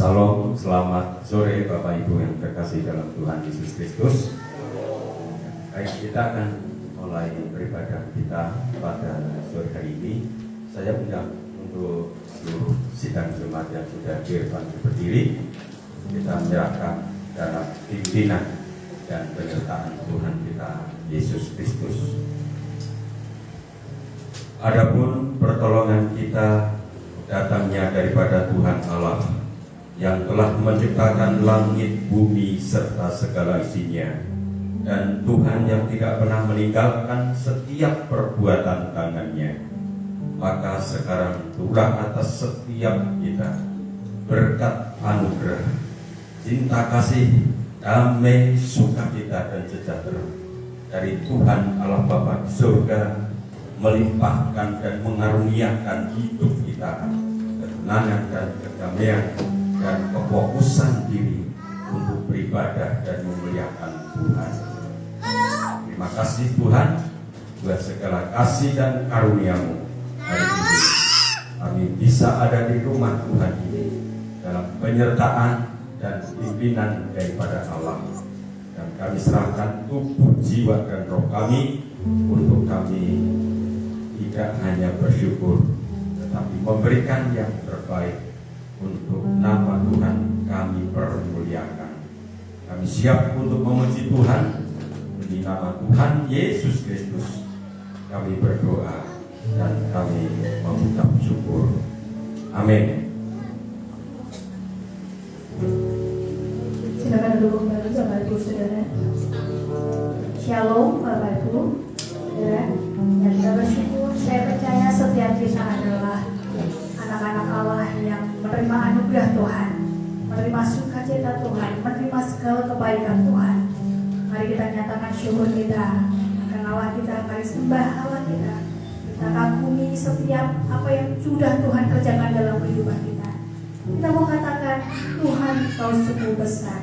Salam, selamat sore Bapak Ibu yang terkasih dalam Tuhan Yesus Kristus. Baik, kita akan mulai beribadah kita pada sore hari ini. Saya undang untuk seluruh sidang jemaat yang sudah hadir bangkit berdiri. Kita menyerahkan dalam pimpinan dan penyertaan Tuhan kita Yesus Kristus. Adapun pertolongan kita datangnya daripada Tuhan Allah yang telah menciptakan langit, bumi, serta segala isinya, dan Tuhan yang tidak pernah meninggalkan setiap perbuatan tangannya. Maka sekarang turunlah atas setiap kita berkat anugerah, cinta kasih, damai, sukacita, dan sejahtera dari Tuhan Allah Bapa di surga, melimpahkan dan mengaruniakan hidup kita ketenangan dan kedamaian dan kefokusan diri untuk beribadah dan memuliakan Tuhan. Terima kasih Tuhan buat segala kasih dan karunia-Mu. Hari ini kami bisa ada di rumah Tuhan ini dalam penyertaan dan pimpinan daripada Allah. Dan kami serahkan tubuh, jiwa, dan roh kami untuk kami tidak hanya bersyukur, tetapi memberikan yang terbaik untuk nama Tuhan kami permuliakan. Kami siap untuk memuji Tuhan demi nama Tuhan Yesus Kristus. Kami berdoa dan kami mengucap syukur. Amin. Silakan duduk kembali Bapak Ibu Saudara. Shalom Bapak Ibu Saudara. Yang kita bersyukur, saya percaya setiap kita adalah anak-anak Allah yang menerima anugerah Tuhan, menerima sukacita Tuhan, menerima segala kebaikan Tuhan. Mari kita nyatakan syukur kita akan Allah kita, mari sembah Allah kita. Kita kagumi setiap apa yang sudah Tuhan kerjakan dalam kehidupan kita. Kita mau katakan Tuhan Kau sungguh besar.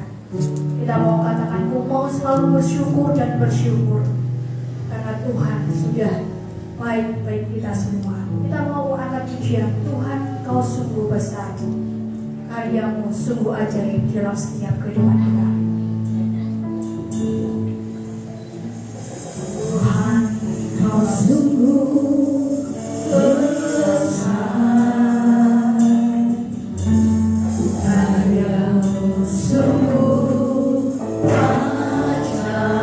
Kita mau katakan Kau mau selalu bersyukur dan bersyukur karena Tuhan sudah baik-baik kita semua. Kita mau angkat pujian, Tuhan Kau sungguh besar, karya-Mu sungguh ajaib dalam setiap kehidupan kita. Tuhan Kau sungguh besar, karya-Mu sungguh ajaib,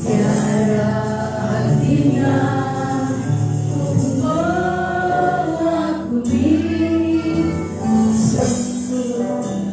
tiada artinya mengagumi, sungguh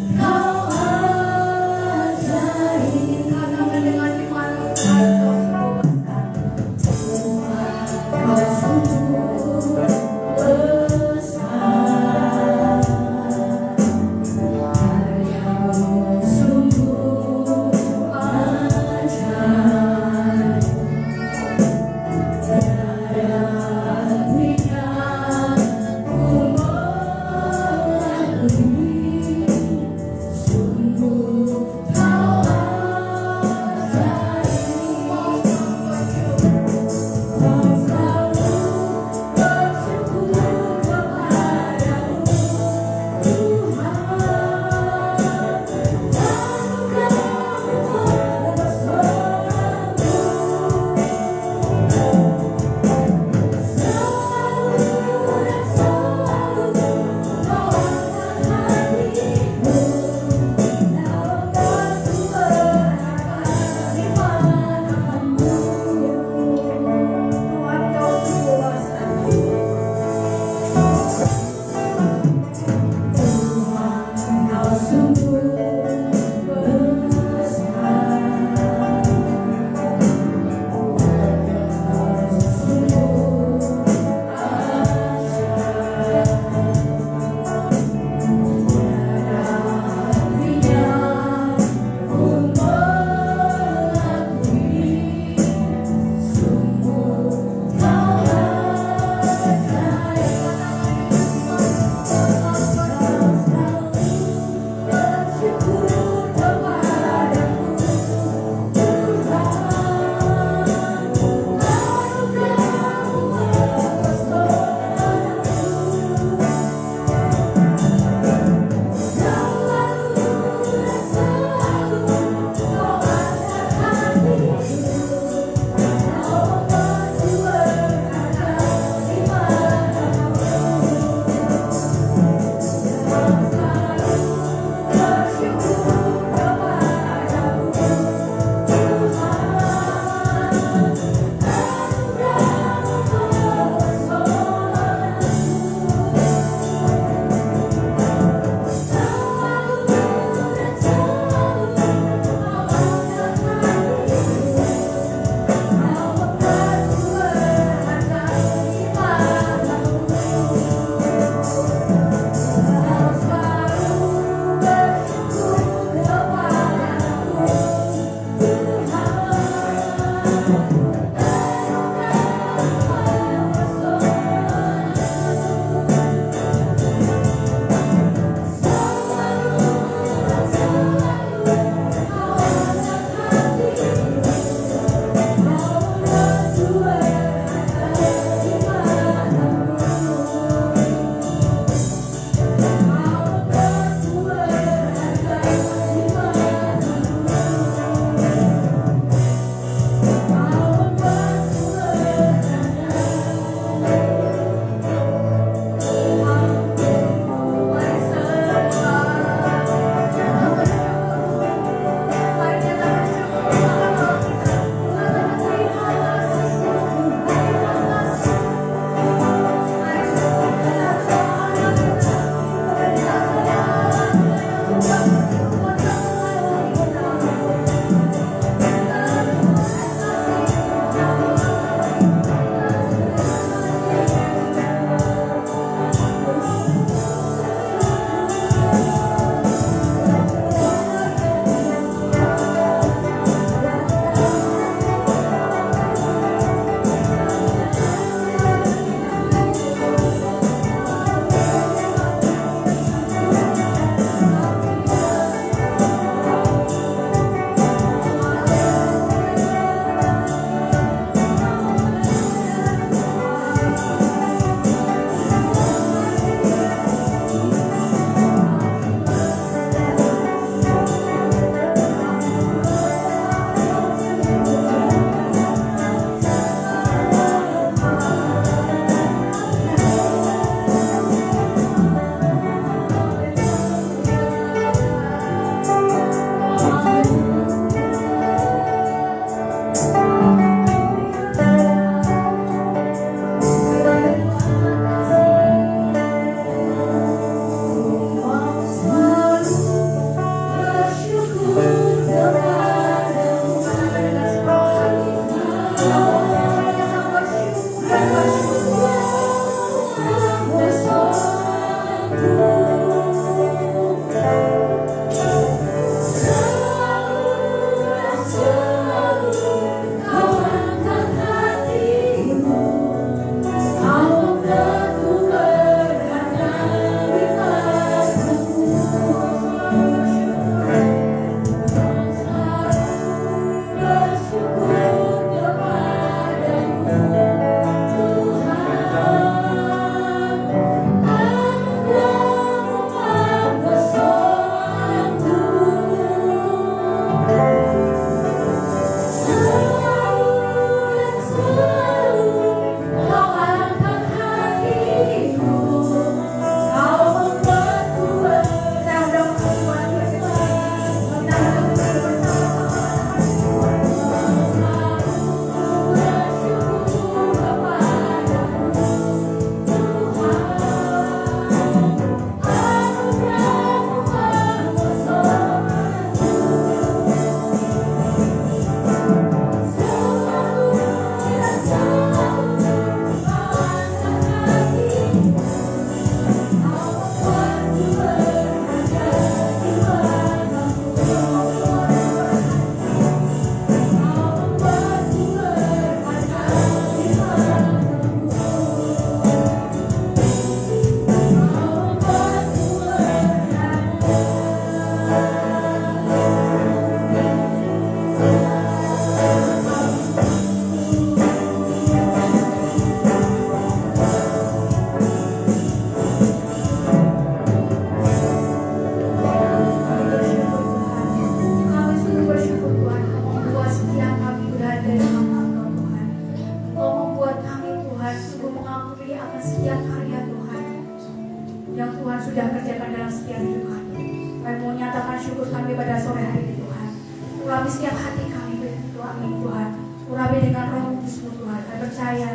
urapi setiap hati kami Tuhan, Tuhan. Urapi dengan Roh Kudus-Mu Tuhan. Kami percaya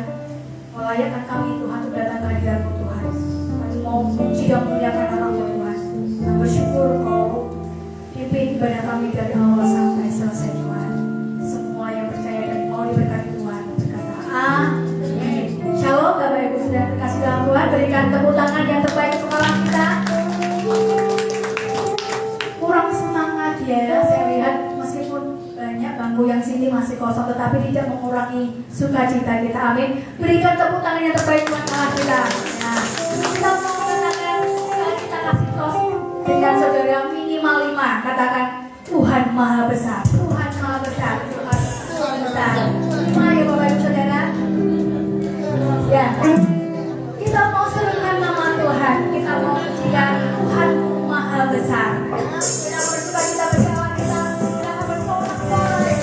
melayakkan kami Tuhan untuk datang ke hadirat-Mu Tuhan. Kami mau memuji dan memuliakan nama-Mu Tuhan. Kami bersyukur Kau pimpin ibadah kami dari awal sampai selesai Tuhan. Semua yang percaya dan mau diberkati Tuhan berkata amin. Shalom Bapak Ibu Saudara terkasih dalam Tuhan. Berikan tepuk tangan yang terbaik untuk kawan kita. Kurang semangat ya, saya lihat meskipun banyak bangku yang sini masih kosong, tetapi tidak mengurangi sukacita kita. Amin. Berikan tepuk tangan yang terbaik buat kawan kita. Nah, kita mau mengatakan kita kasih tos dengan saudara minimal 5. Katakan Tuhan Maha Besar. Tuhan Maha Besar. Tuhan Maha Besar. 5 ya Bapak Ibu Saudara. Ya. Kita mau serukan nama Tuhan. Kita mau mengucapkan Tuhan Maha Besar. Kita bersuka cita bersama kita. Kita akan bersorak-sorai.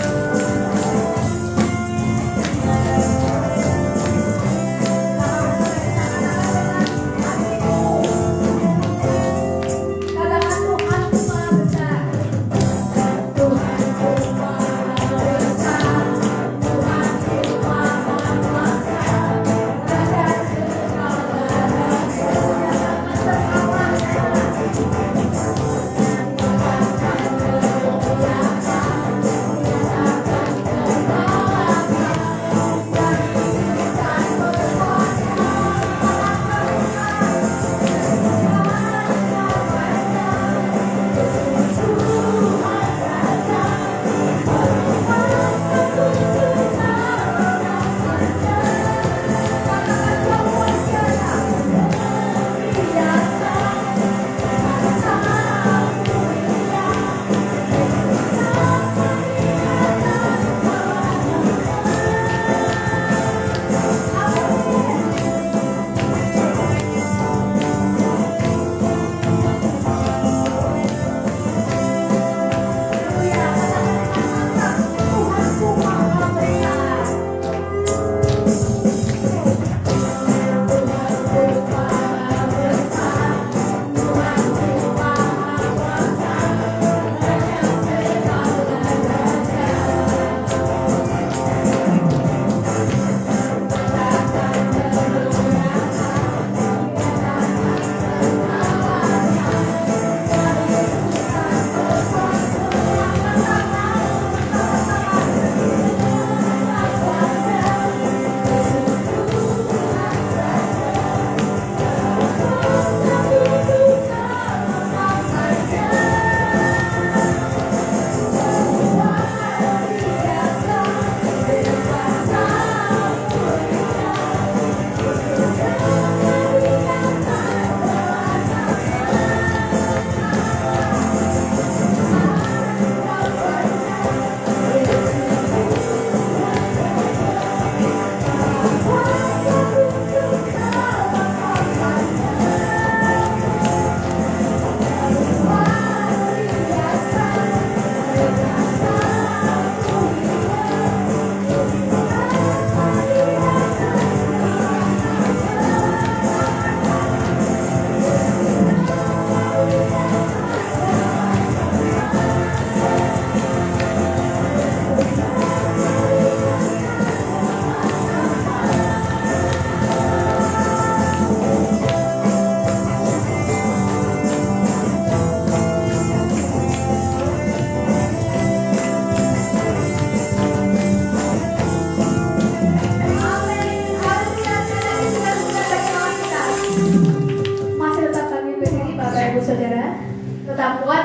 Katakan Tuhan Maha Besar. Tuhan Maha Besar. Tuhan Maha Kuasa.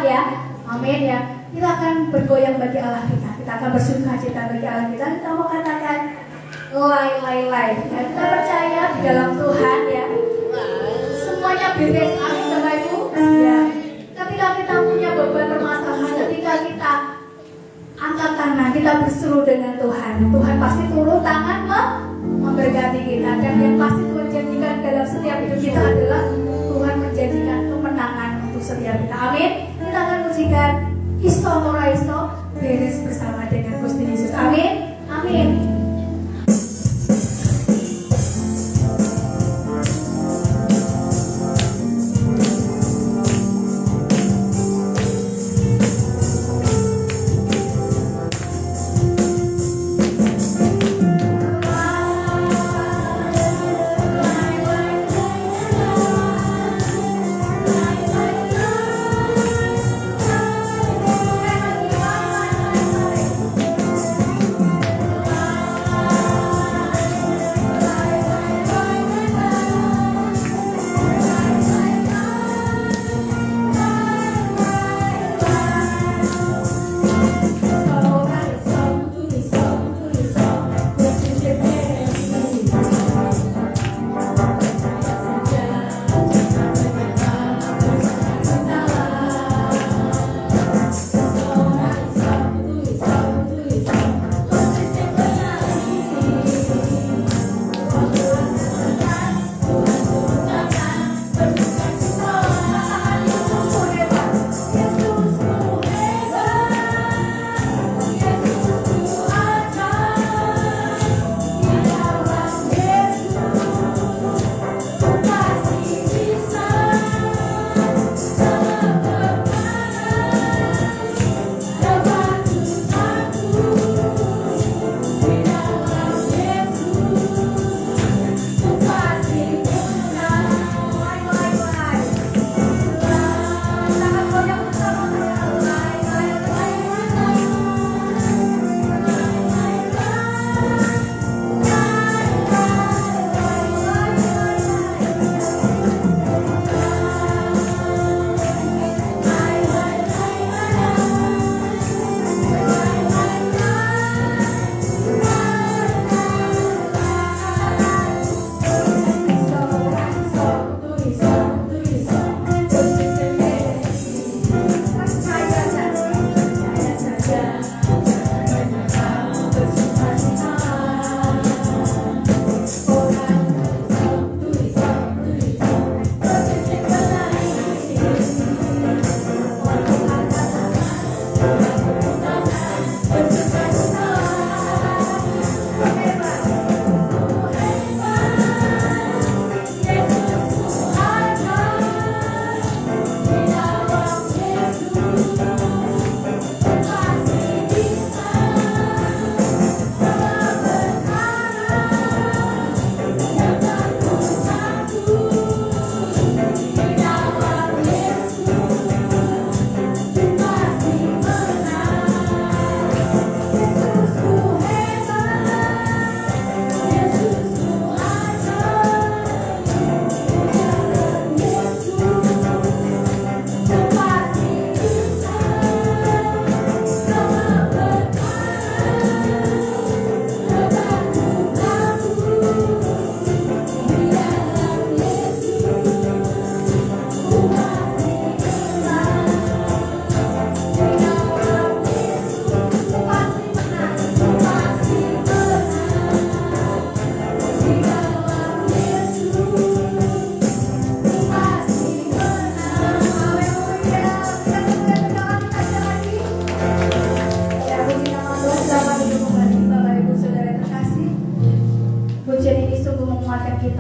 Raja Amin ya. Kita akan bergoyang bagi Allah kita. Kita akan bersuka cita bagi Allah kita. Kita mau katakan lay. Ya, kita percaya di dalam Tuhan ya. Semuanya beres. Amin Bapak Ibu. Ya. Ketika kita punya beban permasalahan, ketika kita angkat tangan, kita berseru dengan Tuhan. Tuhan pasti turun tangan memberkati kita. Dan yang pasti Tuhan janjikan dalam setiap hidup kita adalah Tuhan menjanjikan kemenangan untuk setiap kita. Amin. Kita akan musikan Iso Mora Iso beres bersama dengan Gusti Yesus. Amin. Amin.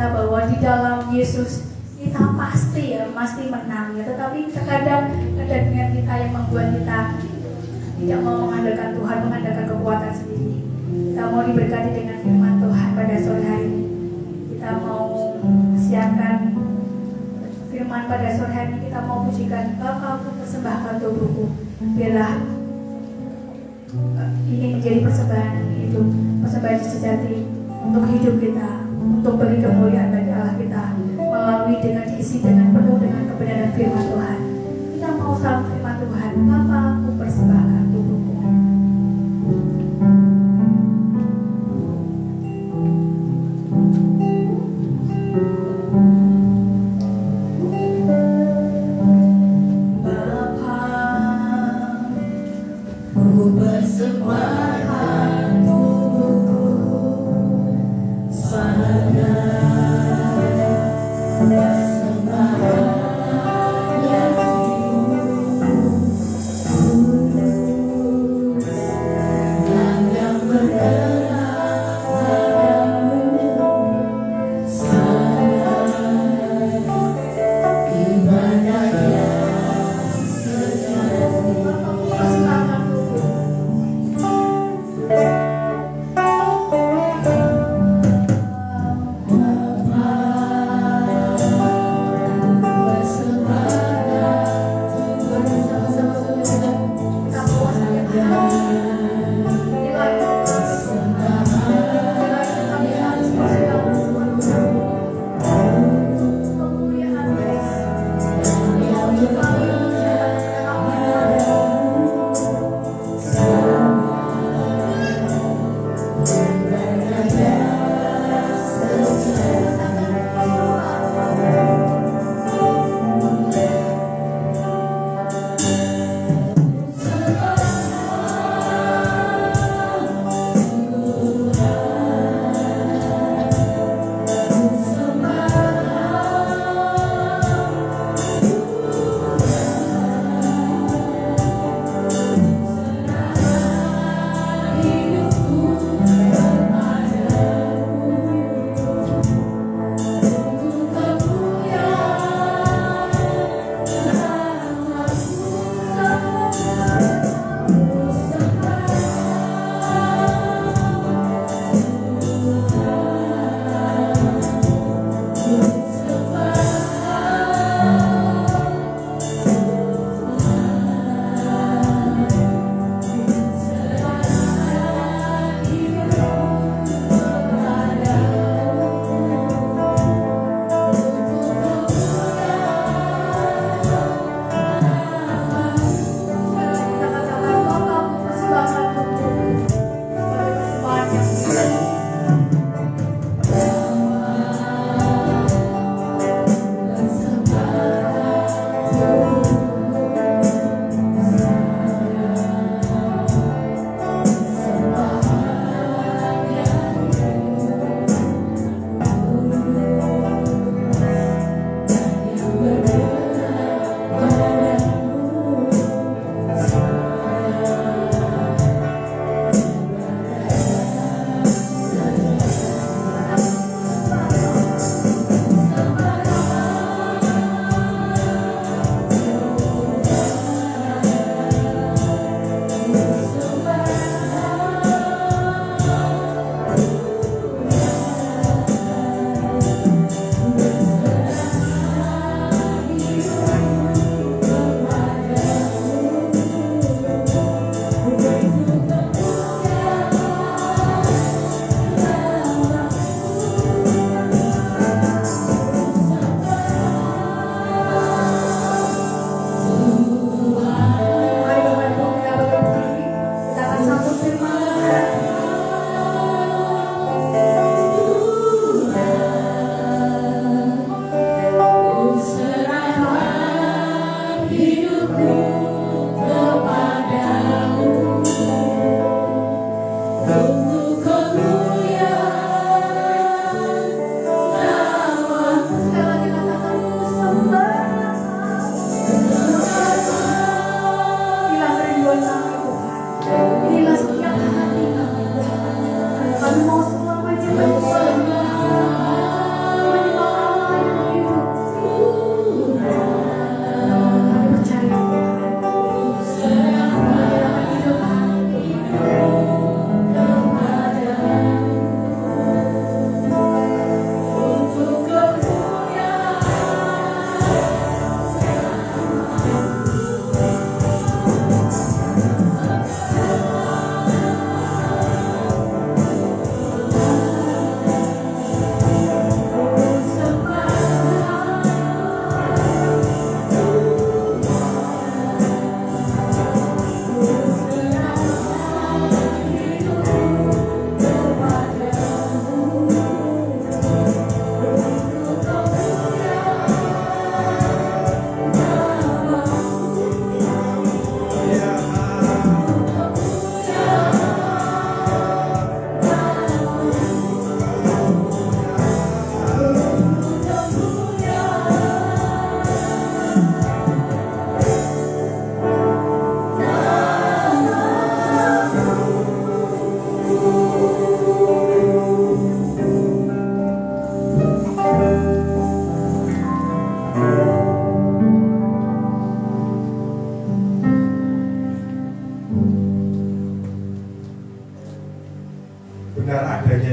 kita bahwa di dalam Yesus kita pasti menang ya. Tetapi terkadang kedagingan kita yang membuat kita tidak mau mengandalkan Tuhan, mengandalkan kekuatan sendiri. Kita mau diberkati dengan firman Tuhan pada sore hari ini. Kita mau siapkan firman pada sore hari ini. Kita mau pujikan Bapa, aku persembahkan tubuhku. Biarlah ini menjadi persembahan hidup, persembahan sejati untuk hidup kita, untuk beri kemuliaan bagi Allah kita, melalui dengan diisi dengan penuh dengan kebenaran firman Tuhan. Kita mau sambut firman Tuhan. Bapa, aku persembahkan tubuhku.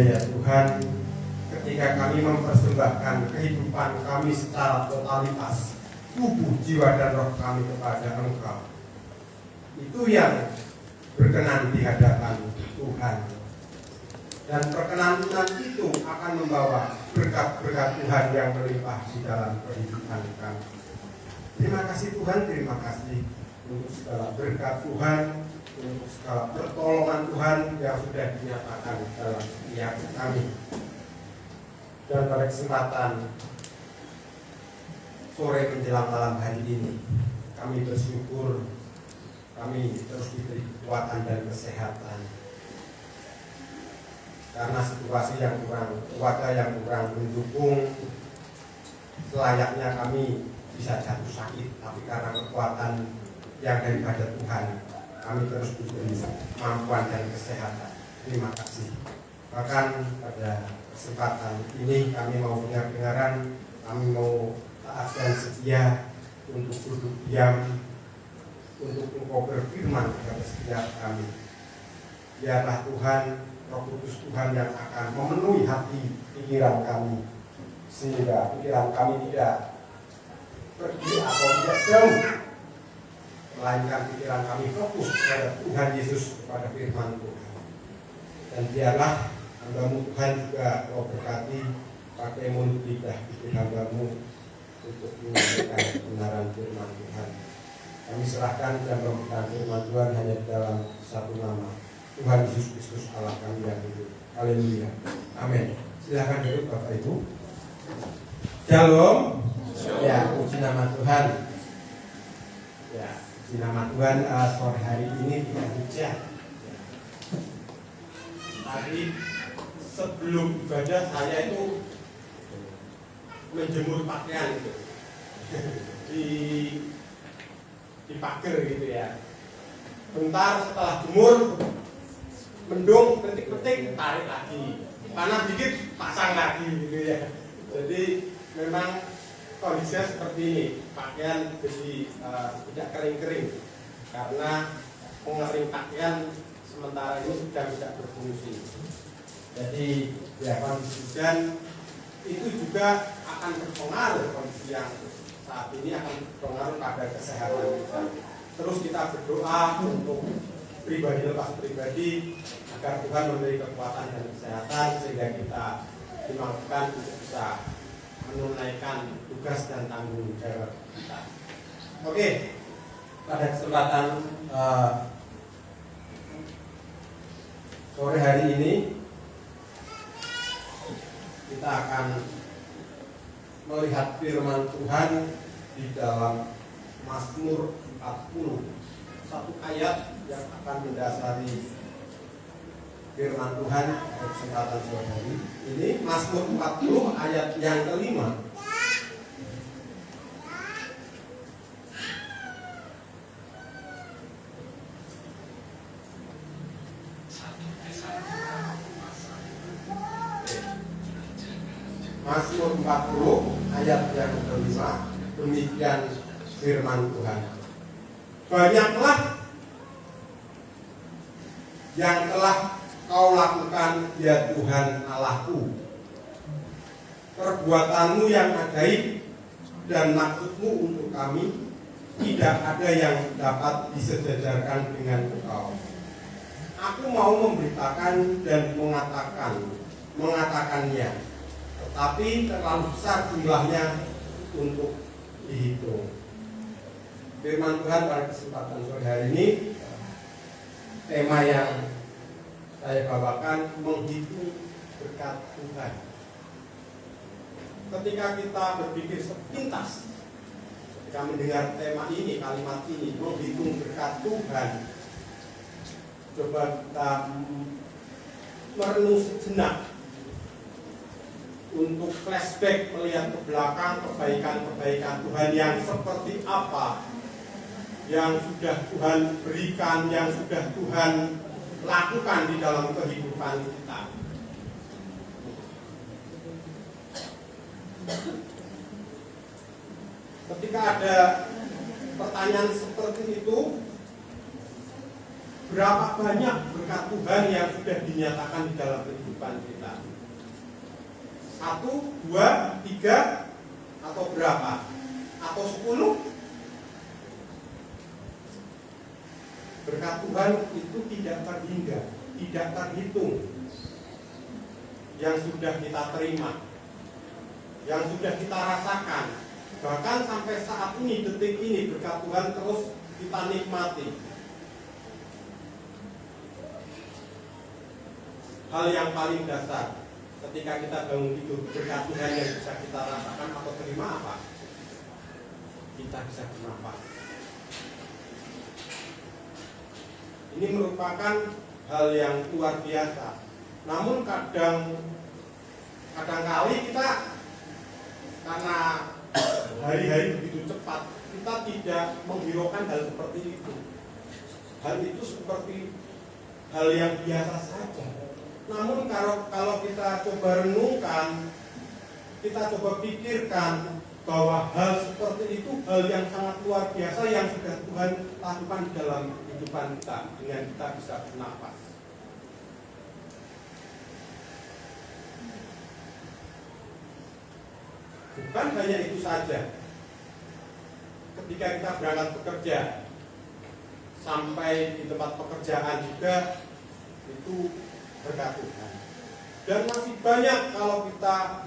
ya Tuhan, ketika kami mempersembahkan kehidupan kami secara totalitas, tubuh, jiwa, dan roh kami kepada Engkau, itu yang berkenan di hadapan Tuhan. Dan perkenan itu akan membawa berkat-berkat Tuhan yang melimpah di dalam kehidupan kami. Terima kasih Tuhan, terima kasih untuk segala berkat Tuhan, untuk segala pertolongan Tuhan yang sudah dinyatakan dalam setiap kami. Dan pada kesempatan sore menjelang malam hari ini, kami bersyukur kami terus diberi kekuatan dan kesehatan. Karena situasi yang kurang, cuaca yang kurang mendukung, selayaknya kami bisa jatuh sakit, tapi karena kekuatan yang daripada Tuhan, kami terus diberi kemampuan dan kesehatan. Terima kasih. Bahkan pada kesempatan ini kami mau dengar-dengaran, kami mau taat dan setia untuk duduk diam, untuk Engkau berfirman kepada setiap kami. Biarlah Tuhan, Roh Kudus Tuhan yang akan memenuhi hati pikiran kami, sehingga pikiran kami tidak pergi atau tidak jauh, melainkan pikiran kami fokus kepada Tuhan Yesus, kepada firman Tuhan. Dan biarlah hamba-Mu Tuhan juga Kau berkati, pakai mulut lidah bikin hamba-Mu untuk menyampaikan kebenaran firman Tuhan. Kami serahkan dan memberikan firman Tuhan hanya dalam satu nama, Tuhan Yesus Kristus Allah kami yang hidup. Haleluya. Amin. Silakan duduk Bapak Ibu. Shalom. Ya, puji nama Tuhan. Ya, puji nama Tuhan. Sore hari ini tidak hujan. Tadi sebelum ibadah saya itu menjemur pakaian gitu. di pagar gitu ya. Bentar setelah jemur, mendung, petik-petik, tarik lagi, panas dikit, pasang lagi gitu ya. Jadi memang kondisinya seperti ini, pakaian jadi tidak kering-kering karena pengering pakaian sementara ini sudah tidak berfungsi. Jadi ya kondisi hujan itu juga akan berpengaruh, kondisi yang saat ini akan berpengaruh pada kesehatan kita. Terus kita berdoa untuk pribadi lepas pribadi agar Tuhan memberi kekuatan dan kesehatan sehingga kita dimampukan untuk bisa menunaikan tugas dan tanggung jawab kita. Oke, pada kesempatan sore hari ini kita akan melihat firman Tuhan di dalam Mazmur 40, satu ayat yang akan mendasari firman Tuhan pada kesempatan sore hari ini. Mazmur 40 ayat yang kelima. Mazmur 40 ayat yang kelima, demikian firman Tuhan. Banyaklah yang telah Kau lakukan ya Tuhan Allahku, perbuatanmu yang ajaib dan maksudmu untuk kami, tidak ada yang dapat disejajarkan dengan Engkau. Aku mau memberitakan dan mengatakannya, tetapi terlalu besar jumlahnya untuk dihitung. Firman Tuhan pada kesempatan sore hari ini, tema yang saya bawakan menghitung berkat Tuhan. Ketika kita berpikir sepintas, ketika mendengar tema ini, kalimat ini, menghitung berkat Tuhan, coba kita merenung sejenak untuk flashback, melihat ke belakang kebaikan-kebaikan Tuhan yang seperti apa yang sudah Tuhan berikan, yang sudah Tuhan lakukan di dalam kehidupan kita. Ketika ada pertanyaan seperti itu, Berapa banyak berkat Tuhan yang sudah dinyatakan di dalam kehidupan kita? 1, 2, 3, atau berapa? Atau 10? Berkat Tuhan itu tidak terhingga, tidak terhitung. Yang sudah kita terima, yang sudah kita rasakan, bahkan sampai saat ini, detik ini, berkat Tuhan terus kita nikmati. Hal yang paling dasar ketika kita bangun tidur, berkat Tuhan yang bisa kita rasakan atau terima apa? Kita bisa bernafas. Ini merupakan hal yang luar biasa. Namun kadang-kali kita, karena hari-hari begitu cepat, kita tidak menghiraukan hal seperti itu. Hal itu seperti hal yang biasa saja. Namun kalau kita coba renungkan, kita coba pikirkan bahwa hal seperti itu hal yang sangat luar biasa yang sudah Tuhan lakukan di dalam kehidupan kita dengan kita bisa bernafas. Bukan hanya itu saja. Ketika kita berangkat bekerja, sampai di tempat pekerjaan juga itu berkat Tuhan. Dan masih banyak kalau kita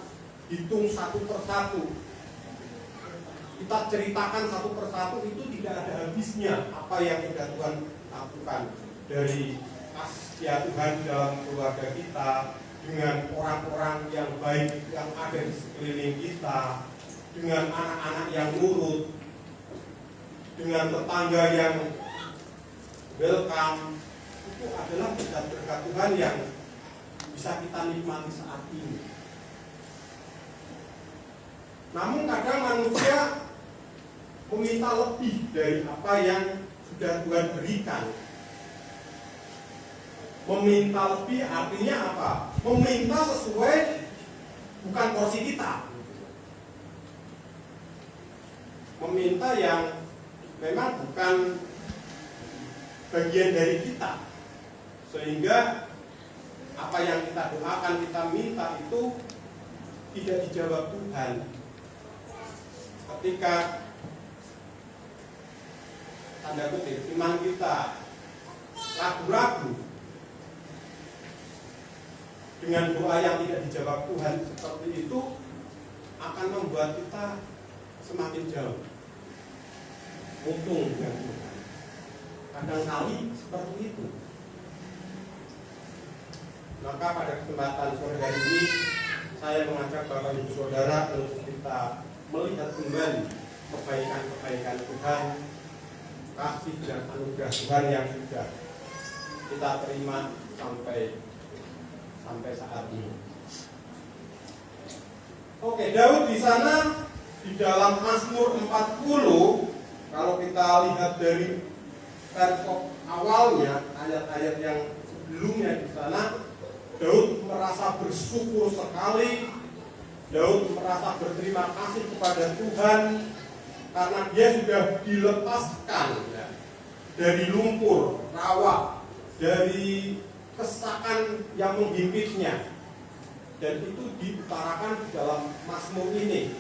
hitung satu persatu, kita ceritakan satu persatu, itu tidak ada habisnya apa yang sudah Tuhan lakukan. Dari kasih Tuhan dalam keluarga kita, dengan orang-orang yang baik yang ada di sekeliling kita, dengan anak-anak yang nurut, dengan tetangga yang welcome, itu adalah berkat Tuhan yang bisa kita nikmati saat ini. Namun kadang manusia meminta lebih dari apa yang sudah Tuhan berikan. Meminta lebih artinya apa? Meminta sesuai bukan porsi kita. Meminta yang memang bukan bagian dari kita. Sehingga apa yang kita doakan, kita minta itu tidak dijawab Tuhan. Ketika tanda kutip iman kita ragu-ragu dengan doa yang tidak dijawab Tuhan seperti itu, akan membuat kita semakin jauh mutung dengan Tuhan. Kadang-kali seperti itu. Maka pada kesempatan sore hari ini saya mengajak Bapak Ibu Saudara untuk kita melihat kembali kebaikan-kebaikan Tuhan, kasih dan anugerah Tuhan yang sudah kita terima sampai saat ini. Oke, Daud di sana di dalam Mazmur 40, kalau kita lihat dari perikop awalnya, ayat-ayat yang sebelumnya di sana, Daud merasa bersyukur sekali. Daud merasa berterima kasih kepada Tuhan karena dia sudah dilepaskan ya, dari lumpur, rawa, dari kesesakan yang menghimpitnya. Dan itu diutarakan di dalam Mazmur ini.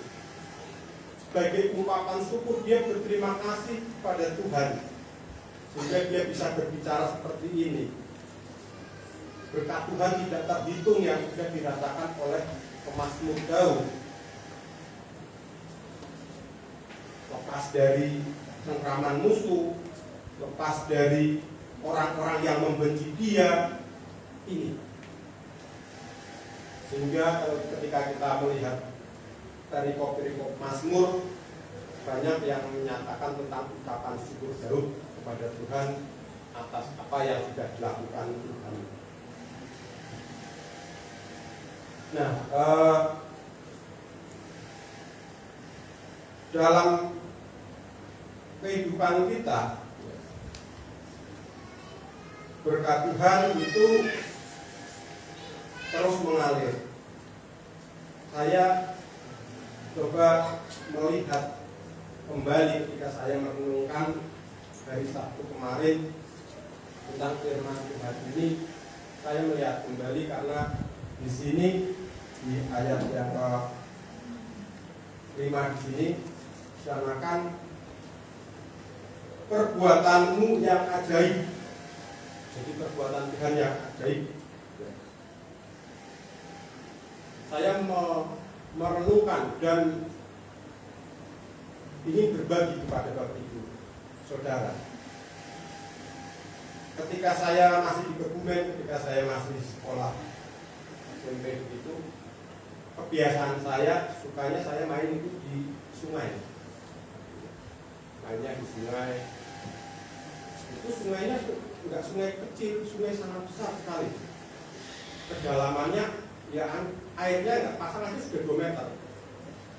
Sebagai ungkapan syukur, dia berterima kasih kepada Tuhan, sehingga dia bisa berbicara seperti ini. Berkat Tuhan tidak terhitung yang sudah dirasakan oleh pemazmur Daud. Lepas dari cengkraman musuh, lepas dari orang-orang yang membenci dia, ini. Sehingga ketika kita melihat perikop-perikop Mazmur, banyak yang menyatakan tentang ucapan syukur Daud kepada Tuhan atas apa yang sudah dilakukan Tuhan. Nah, dalam kehidupan kita, berkat Tuhan itu terus mengalir. Saya coba melihat kembali ketika saya merenungkan hari Sabtu kemarin, tentang firman Tuhan ini saya melihat kembali karena di sini di ayat yang ke-5 di sini disamakan perbuatanmu yang ajaib. Jadi perbuatan Tuhan yang ajaib. Saya merenungkan dan ingin berbagi kepada Bapak Ibu, Saudara. Ketika saya masih di Kebumen, ketika saya masih sekolah SMP begitu, kebiasaan saya, sukanya saya main itu di sungai. Mainnya di sungai. Itu sungainya enggak sungai kecil, sungai sangat besar sekali. Kedalamannya, ya airnya enggak pasang aja sudah 2 meter.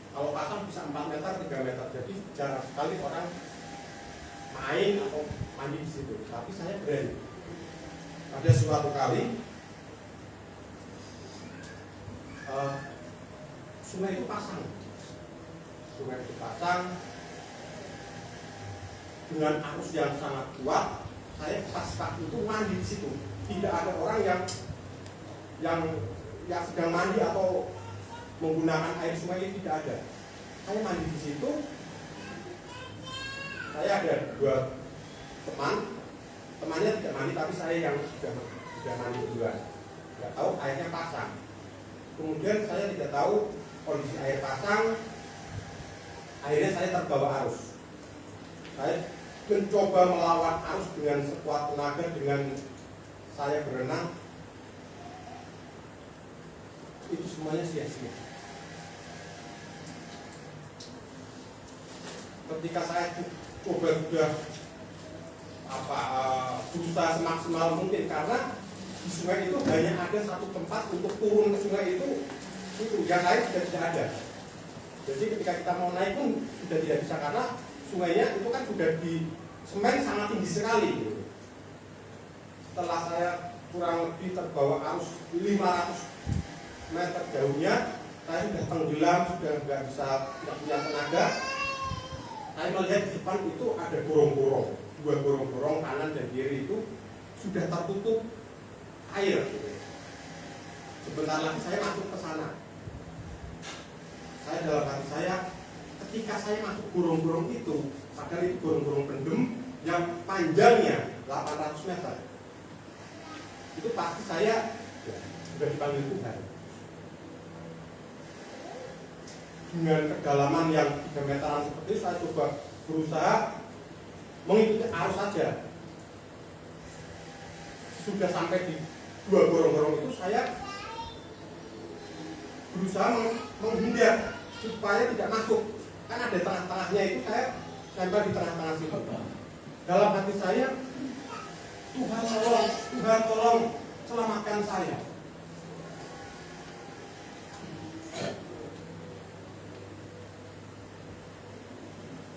Kalau pasang bisa 4 meter, 3 meter. Jadi jarang sekali orang main atau mandi di situ. Tapi saya berani. Ada suatu kali sungai itu pasang. Sungai itu pasang dengan arus yang sangat kuat. Saya pas waktu itu mandi di situ. Tidak ada orang yang sedang mandi atau menggunakan air sungai itu, tidak ada. Saya mandi di situ. Saya ada 2 temannya tidak mandi, tapi saya yang sudah mandi duluan. Tidak tahu airnya pasang. Kemudian saya tidak tahu kondisi air pasang. Akhirnya saya terbawa arus. Saya mencoba melawan arus dengan sekuat tenaga, dengan saya berenang. Itu semuanya sia-sia. Ketika saya coba sudah berusaha semaksimal mungkin, karena di sungai itu hanya ada satu tempat untuk turun ke sungai itu yang lain sudah tidak ada. Jadi ketika kita mau naik pun sudah tidak bisa, karena sungainya itu kan sudah di semen sangat tinggi sekali. Setelah saya kurang lebih terbawa arus 500 meter jauhnya, saya sudah tenggelam, sudah tidak punya tenaga. Saya melihat di depan itu ada gorong-gorong, 2 gorong-gorong kanan dan kiri itu sudah tertutup air. Sebentar lagi saya masuk ke sana. Saya dalam hati saya, ketika saya masuk gorong-gorong itu, padahal itu gorong-gorong pendem yang panjangnya 800 meter, itu pasti saya sudah dipanggil Tuhan. Dengan kedalaman yang 3 meteran seperti itu, saya coba berusaha mengikuti arus saja. Sudah sampai di 2 gorong-gorong itu, saya berusaha menghindar supaya tidak masuk. Kan ada tengah-tengahnya itu, saya nempel di tengah-tengah situ. Dalam hati saya, Tuhan tolong selamatkan saya.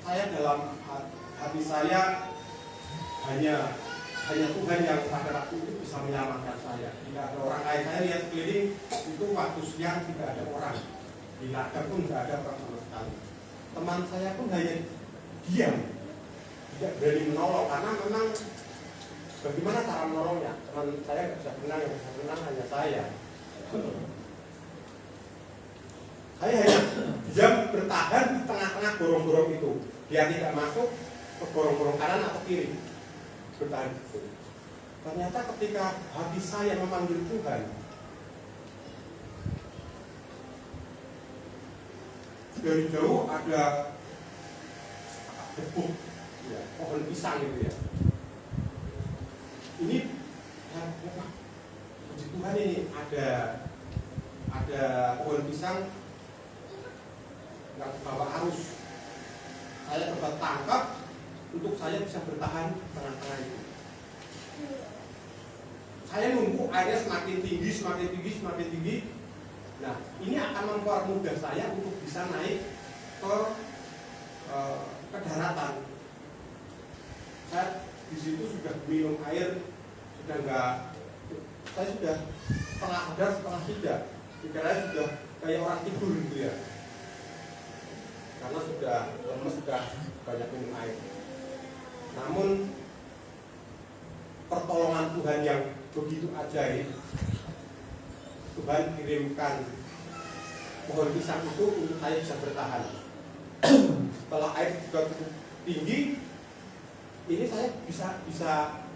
Saya dalam hati saya hanya Tuhan yang pada waktu itu bisa menyelamatkan saya. Tidak ada orang lain. Saya lihat keliling itu waktu siang tidak ada orang. Di ladang pun tidak ada orang sama sekali. Teman saya pun hanya diam, tidak berani menolong, karena memang bagaimana cara menolongnya? Teman saya tidak bisa berenang, yang bisa berenang hanya saya. Saya hanya diam bertahan di tengah-tengah gorong-gorong itu. Dia tidak masuk ke gorong-gorong kanan atau kiri. Bertahan itu. Ternyata ketika hati saya memanggil Tuhan, dari jauh ada gebuk, ya, pohon pisang gitu ya. Ini puji Tuhan, ini ada pohon pisang nggak bawa arus. Saya coba tangkap untuk saya bisa bertahan di tengah-tengah itu. Saya nunggu airnya semakin tinggi. Nah, ini akan mempermudah saya untuk bisa naik ke daratan. Saya di situ sudah minum air, saya sudah setengah sadar, setengah tidak. Pikirannya sudah kayak orang tidur gitu ya. Karena sudah lemes, sudah banyak minum air. Namun pertolongan Tuhan yang begitu ajaib, Tuhan kirimkan pohon pisang itu untuk saya bisa bertahan. Setelah air juga cukup tinggi, ini saya bisa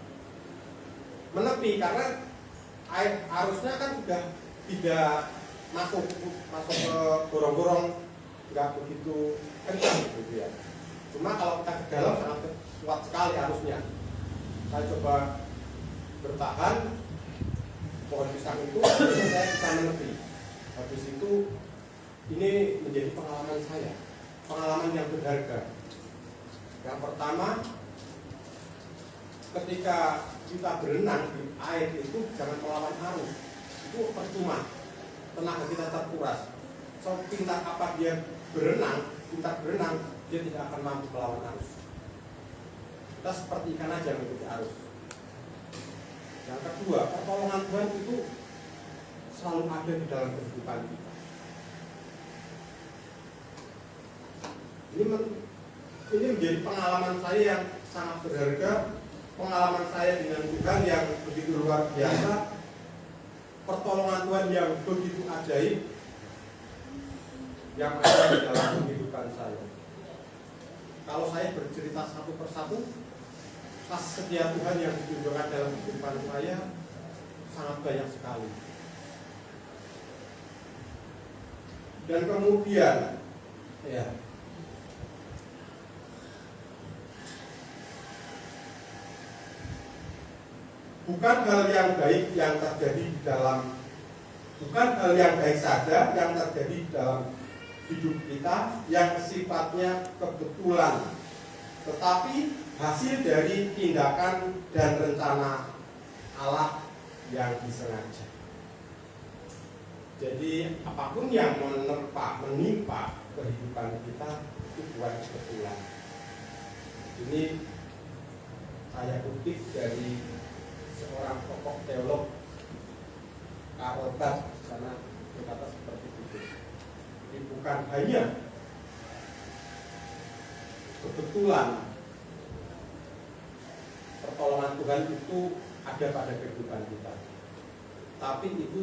menepi karena air arusnya kan sudah tidak masuk ke gorong-gorong, nggak begitu kencang gitu ya. Cuma kalau kita ke dalam sangat kuat sekali arusnya. Saya coba bertahan, pohon pisang itu saya bisa menepi. Habis itu ini menjadi pengalaman saya, pengalaman yang berharga. Yang pertama, ketika kita berenang di air itu jangan melawan arus, itu percuma, tenaga kita terkuras. So pintar apa dia pintar berenang, dia tidak akan mampu melawan arus. Kita seperti ikan aja mengikuti arus. Yang kedua, pertolongan Tuhan itu selalu ada di dalam kehidupan kita. Ini menjadi pengalaman saya yang sangat berharga, pengalaman saya dengan Tuhan yang begitu luar biasa, pertolongan Tuhan yang begitu ajaib yang ada di dalam kehidupan saya. Kalau saya bercerita satu persatu, kasih setia Tuhan yang ditunjukkan dalam kehidupan saya sangat banyak sekali. Dan kemudian, ya, bukan hal yang baik yang terjadi di dalam, bukan hal yang baik saja yang terjadi di dalam hidup kita yang sifatnya kebetulan, tetapi hasil dari tindakan dan rencana Allah yang disengaja. Jadi apapun yang menimpa kehidupan kita itu bukan kebetulan. Ini saya kutip dari seorang tokoh teolog Karl Barth, karena berkata seperti itu. Ini bukan hanya kebetulan pertolongan Tuhan itu ada pada kehidupan kita, tapi itu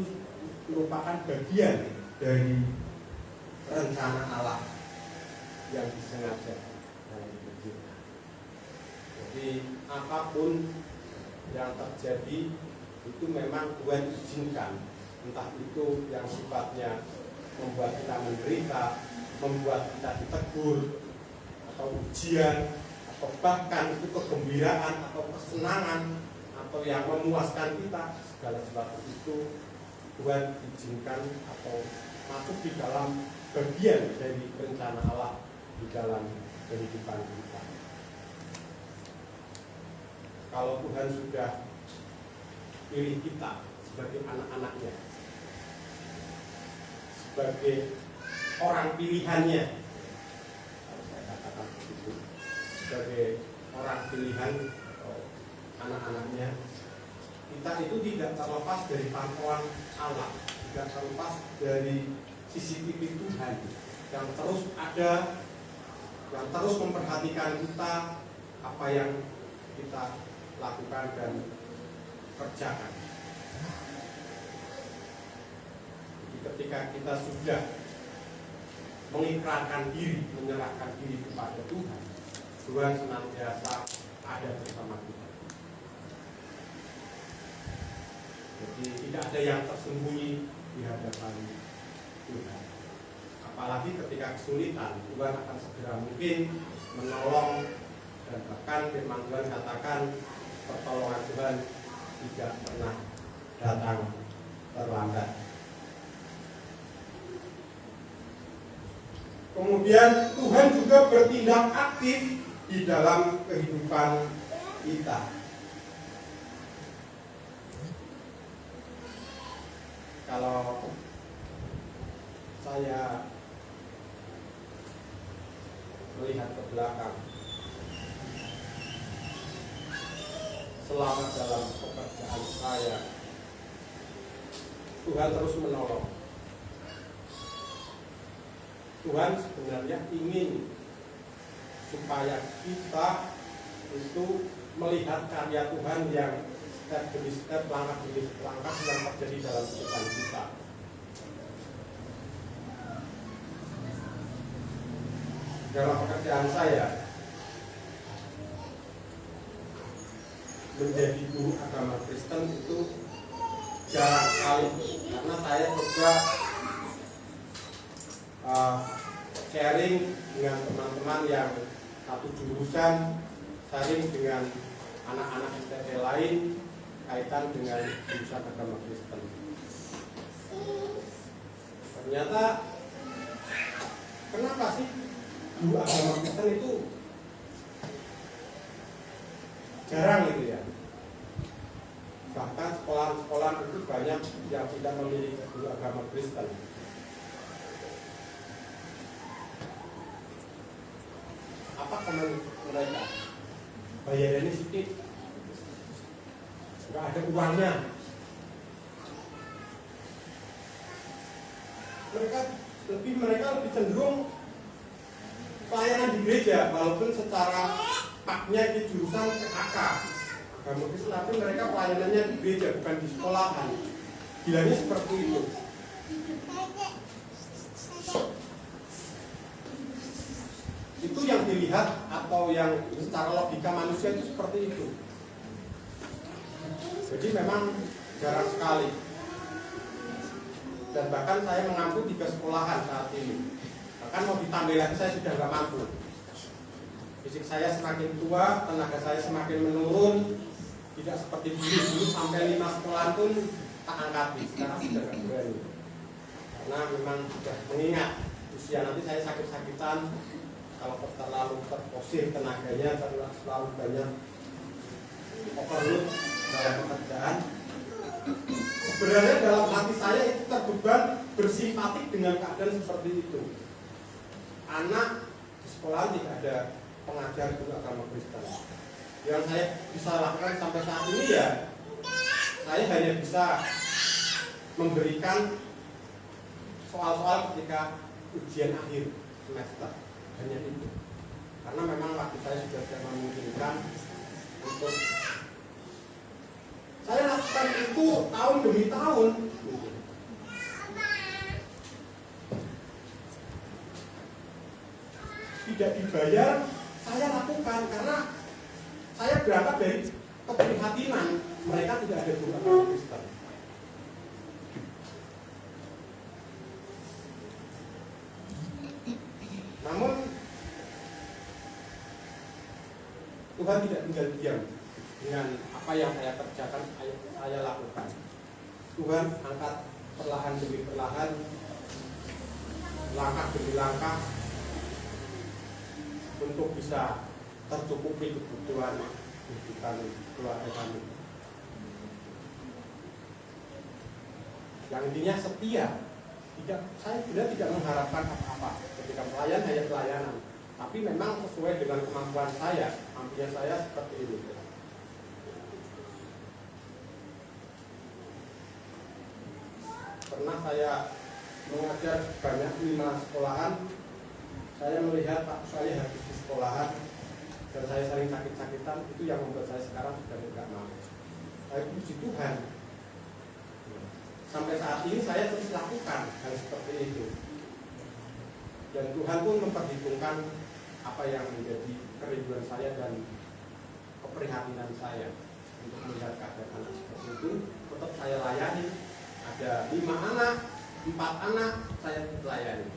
merupakan bagian dari rencana Allah yang disengaja dalam hidup kita. Jadi apapun yang terjadi itu memang Tuhan izinkan, entah itu yang sifatnya membuat kita menderita, membuat kita ditegur, atau ujian, atau bahkan itu kegembiraan atau kesenangan, atau yang memuaskan kita, segala sesuatu itu Tuhan izinkan atau masuk di dalam bagian dari rencana Allah di dalam kehidupan kita. Kalau Tuhan sudah pilih kita sebagai anak-anaknya, sebagai orang pilihannya, kalau saya katakan begitu, sebagai orang pilihan anak-anaknya, kita itu tidak terlepas dari pantauan Allah, tidak terlepas dari CCTV Tuhan yang terus ada, yang terus memperhatikan kita, apa yang kita lakukan dan kerjakan. Jadi ketika kita sudah mengikrarkan diri, menyerahkan diri kepada Tuhan, Tuhan senantiasa ada bersama kita. Jadi tidak ada yang tersembunyi di hadapan Tuhan. Apalagi ketika kesulitan, Tuhan akan segera mungkin menolong, dan bahkan firman Tuhan katakan pertolongan Tuhan tidak pernah datang terlambat. Kemudian Tuhan juga bertindak aktif di dalam kehidupan kita. Kalau saya melihat ke belakang, selama dalam pekerjaan saya, Tuhan terus menolong. Tuhan sebenarnya ingin supaya kita itu melihat karya Tuhan yang step demi step, langkah demi langkah yang terjadi dalam kehidupan kita. Dalam pekerjaan saya menjadi guru agama Kristen itu jarang sekali, karena saya juga sharing dengan teman-teman yang satu jurusan, sharing dengan anak-anak STT lain kaitan dengan jurusan agama Kristen. Ternyata kenapa sih guru agama Kristen itu jarang gitu ya? Bahkan sekolah-sekolah itu banyak yang tidak memiliki guru agama Kristen. Apa komen mereka? Bayarannya sedikit, nggak ada uangnya. Mereka lebih cenderung pelayanan di gereja, walaupun secara paknya di jurusan PKK agama Kristen, tapi mereka pelayanannya di gereja, bukan di sekolahan. Bilangnya seperti itu. Itu yang dilihat atau yang secara logika manusia itu seperti itu. Jadi memang jarang sekali. Dan bahkan saya mengampu 3 sekolahan saat ini. Bahkan mau ditambah lagi saya sudah nggak mampu. Fisik saya semakin tua, tenaga saya semakin menurun. Tidak seperti dulu sampai 5 sekolahan pun tak angkati. Sekarang sudah nggak berani. Karena memang sudah mengingat usia nanti saya sakit-sakitan. Kalau terlalu terposir tenaganya, terlalu banyak overload dalam pekerjaan. Sebenarnya dalam hati saya itu terbeban bersimpatik dengan keadaan seperti itu. Anak di sekolah tidak ada pengajar guru agama Kristen. Yang saya bisa lakukan sampai saat ini ya, saya hanya bisa memberikan soal-soal ketika ujian akhir semester. Hanya itu, karena memang waktu saya sudah tidak memungkinkan untuk saya lakukan itu tahun demi tahun. Tidak dibayar, saya lakukan karena saya berangkat dari keprihatinan mereka tidak ada guru agama Kristen. Namun Tuhan tidak tinggal diam dengan apa yang saya kerjakan, saya lakukan. Tuhan angkat perlahan demi perlahan, langkah demi langkah untuk bisa tercukupi kebutuhan keluarga kami. Yang intinya setia. Saya benar tidak mengharapkan apa-apa ketika pelayan hanya pelayanan, tapi memang sesuai dengan kemampuan saya, mampunya saya seperti ini. Pernah saya mengajar banyak 5 sekolahan, saya melihat Pak saya habis di sekolahan dan saya sering sakit-sakitan, itu yang membuat saya sekarang sudah tidak mau. Saya puji Tuhan. Sampai saat ini saya terus lakukan hal seperti itu. Dan Tuhan pun memperhitungkan apa yang menjadi kerinduan saya dan keprihatinan saya untuk melihat keadaan anak seperti itu. Tetap saya layani. Ada 5 anak, 4 anak saya layani.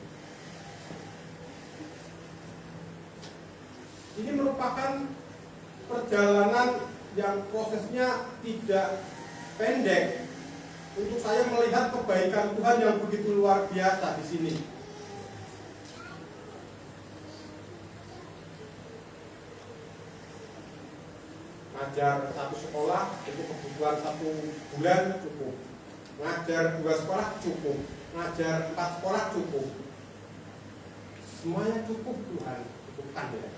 Ini merupakan perjalanan yang prosesnya tidak pendek. Untuk saya melihat kebaikan Tuhan yang begitu luar biasa di sini. Ngajar 1 sekolah itu kebutuhan 1 bulan cukup. Ngajar 2 sekolah cukup. Ngajar 4 sekolah cukup. Semuanya cukup Tuhan, cukupkan ya.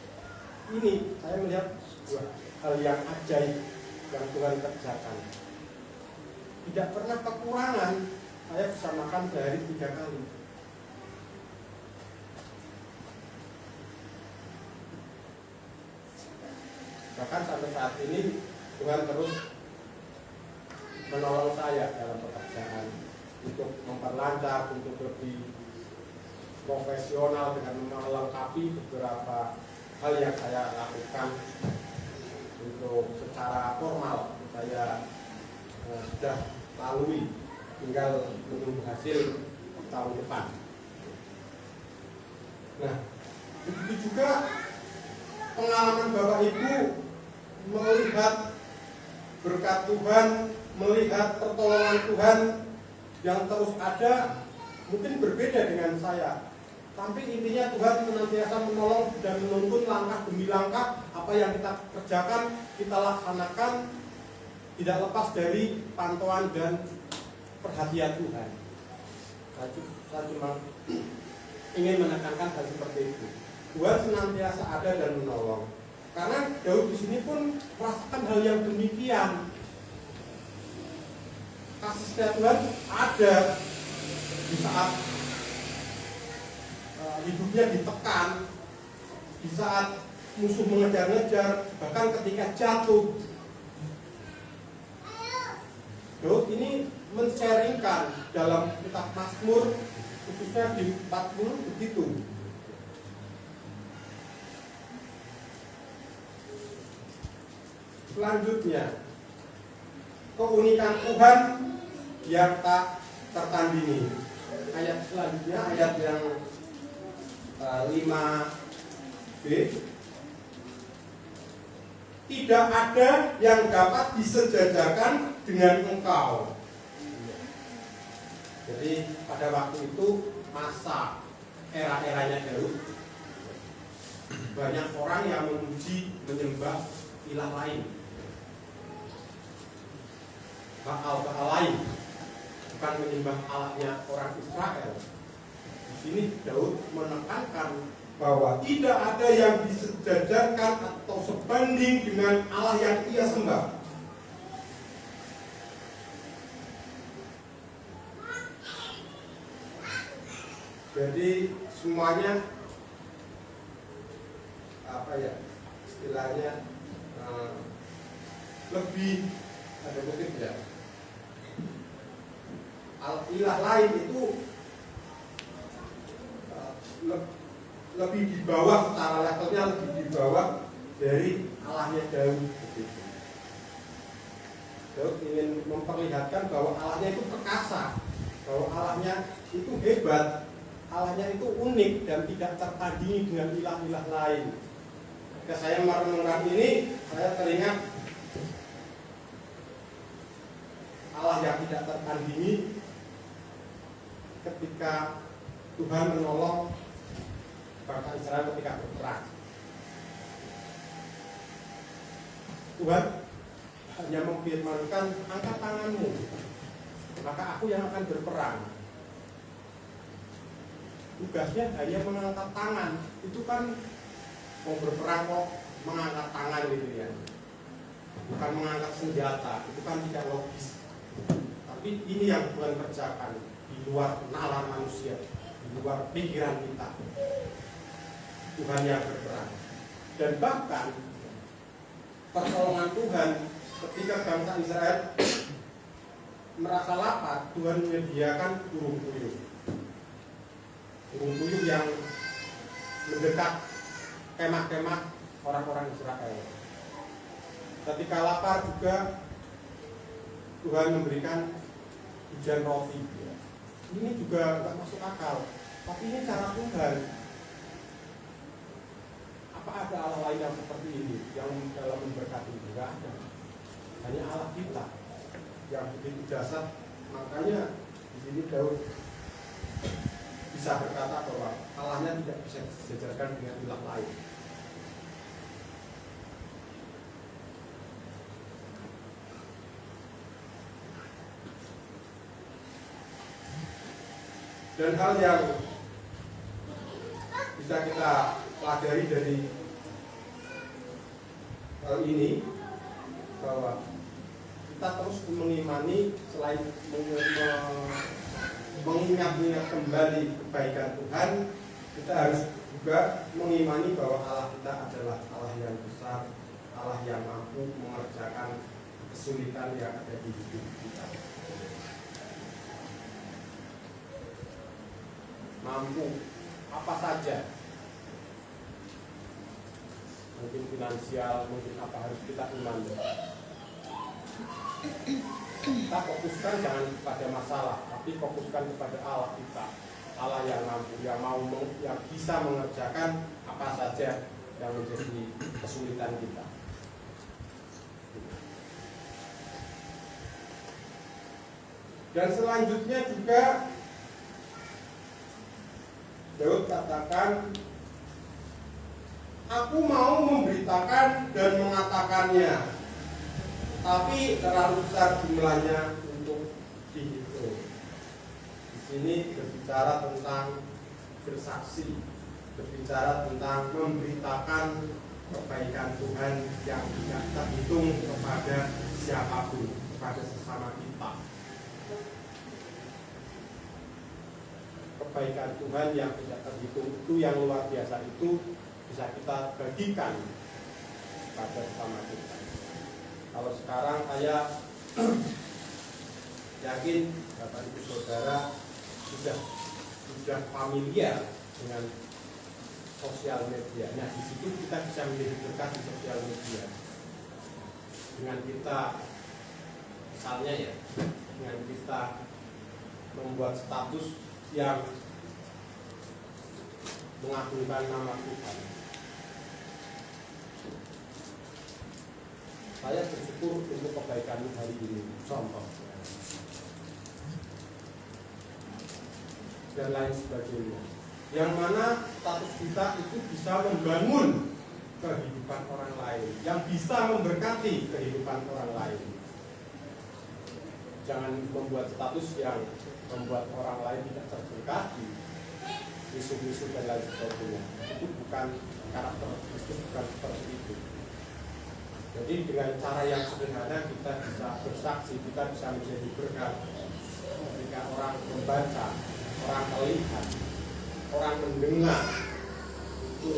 Ini saya melihat sebuah hal yang ajaib yang Tuhan kerjakan. Tidak pernah kekurangan. Saya bisa makan sehari 3 kali. Bahkan sampai saat ini Tuhan terus menolong saya dalam pekerjaan untuk memperlancar, untuk lebih profesional dengan melengkapi beberapa hal yang saya lakukan. Untuk secara formal saya sudah lalui, tinggal menunggu hasil tahun depan. Nah, begitu juga pengalaman Bapak Ibu melihat berkat Tuhan, melihat pertolongan Tuhan yang terus ada, mungkin berbeda dengan saya. Tapi intinya Tuhan senantiasa menolong dan menuntun langkah demi langkah. Apa yang kita kerjakan, kita laksanakan, tidak lepas dari pantauan dan perhatian Tuhan. Saya cuma ingin menekankan hal seperti itu. Tuhan senantiasa ada dan menolong. Karena Daud di sini pun merasakan hal yang demikian. Kasih Tuhan ada di saat hidupnya ditekan, di saat musuh mengejar-ngejar, bahkan ketika jatuh. Daud ini men-sharingkan dalam kitab Mazmur, khususnya di 40 begitu. Selanjutnya, keunikan Tuhan yang tak tertandingi. Ayat selanjutnya, ayat yang 5b. Tidak ada yang dapat disejajarkan dengan engkau. Jadi pada waktu itu masa era-eranya Daud, banyak orang yang memuji, menyembah ilah lain, Baal lain, bukan menyembah Allahnya orang Israel. Di sini Daud menekankan bahwa tidak ada yang disejajarkan atau sebanding dengan Allah yang ia sembah. Jadi semuanya istilahnya lebih ada mungkin ya. Ilah lain itu lebih di bawah, secara levelnya lebih di bawah dari Allahnya Daud. Daud ingin memperlihatkan bahwa Allahnya itu perkasa, bahwa Allahnya itu hebat, Allahnya itu unik dan tidak tertandingi dengan ilah-ilah lain. Ketika saya merenungkan ini, saya teringat Allah yang tidak tertandingi ketika Tuhan menolong bangsa Israel ketika berperang. Tuhan hanya memfirmankan, angkat tanganmu, maka aku yang akan berperang. Tugasnya hanya mengangkat tangan. Itu kan mau berperang kok mengangkat tangan gitu ya, bukan mengangkat senjata. Itu kan tidak logis. Tapi ini yang Tuhan kerjakan di luar nalar manusia, di luar pikiran kita. Tuhan yang berperang. Dan bahkan pertolongan Tuhan ketika bangsa Israel merasa lapar, Tuhan menyediakan burung puyuh. Burung puyuh yang mendekat kemah-kemah orang-orang Israel. Ketika lapar juga Tuhan memberikan hujan roti. Ini juga tidak masuk akal, tapi ini cara Tuhan. Apa ada Allah lain yang seperti ini, yang dalam memberkati? Tidak ada. Hanya Allah kita yang begitu dasar. Makanya di sini Daud bisa berkata bahwa Allahnya tidak bisa disejajarkan dengan ilah lain. Dan hal yang bisa kita pelajari dari hal ini, bahwa kita terus mengimani, selain mengingat-ingat kembali kebaikan Tuhan, kita harus juga mengimani bahwa Allah kita adalah Allah yang besar, Allah yang mampu mengerjakan kesulitan yang ada di hidup kita. Mampu apa saja, mungkin finansial, mungkin apa, harus kita imani. Kita fokuskan jangan pada masalah, tapi fokuskan kepada Allah kita, Allah yang mampu, yang bisa mengerjakan apa saja yang menjadi kesulitan kita. Dan selanjutnya juga Daud katakan, aku mau memberitakan dan mengatakannya, tapi terlalu besar jumlahnya untuk dihitung. Di sini berbicara tentang bersaksi, berbicara tentang memberitakan kebaikan Tuhan yang tidak terhitung kepada siapapun, kepada sesama kita. Kebaikan Tuhan yang tidak terhitung itu, yang luar biasa itu, bisa kita bagikan pada sesama kita. Kalau sekarang saya yakin Bapak Ibu Saudara sudah familiar dengan sosial media. Nah, di situ kita bisa menjadi berkat di sosial media. Dengan kita, misalnya ya, dengan kita membuat status yang mengagungkan nama Tuhan. Saya bersyukur untuk kebaikan hari ini, contoh dan lain sebagainya. Yang mana status kita itu bisa membangun kehidupan orang lain, yang bisa memberkati kehidupan orang lain. Jangan membuat status yang membuat orang lain tidak terberkati, isu-isu dan lain sebagainya. Itu bukan karakter Kristus, bukan seperti itu. Jadi dengan cara yang sederhana kita bisa bersaksi, kita bisa menjadi berkat. Ketika orang membaca, orang melihat, orang mendengar, itu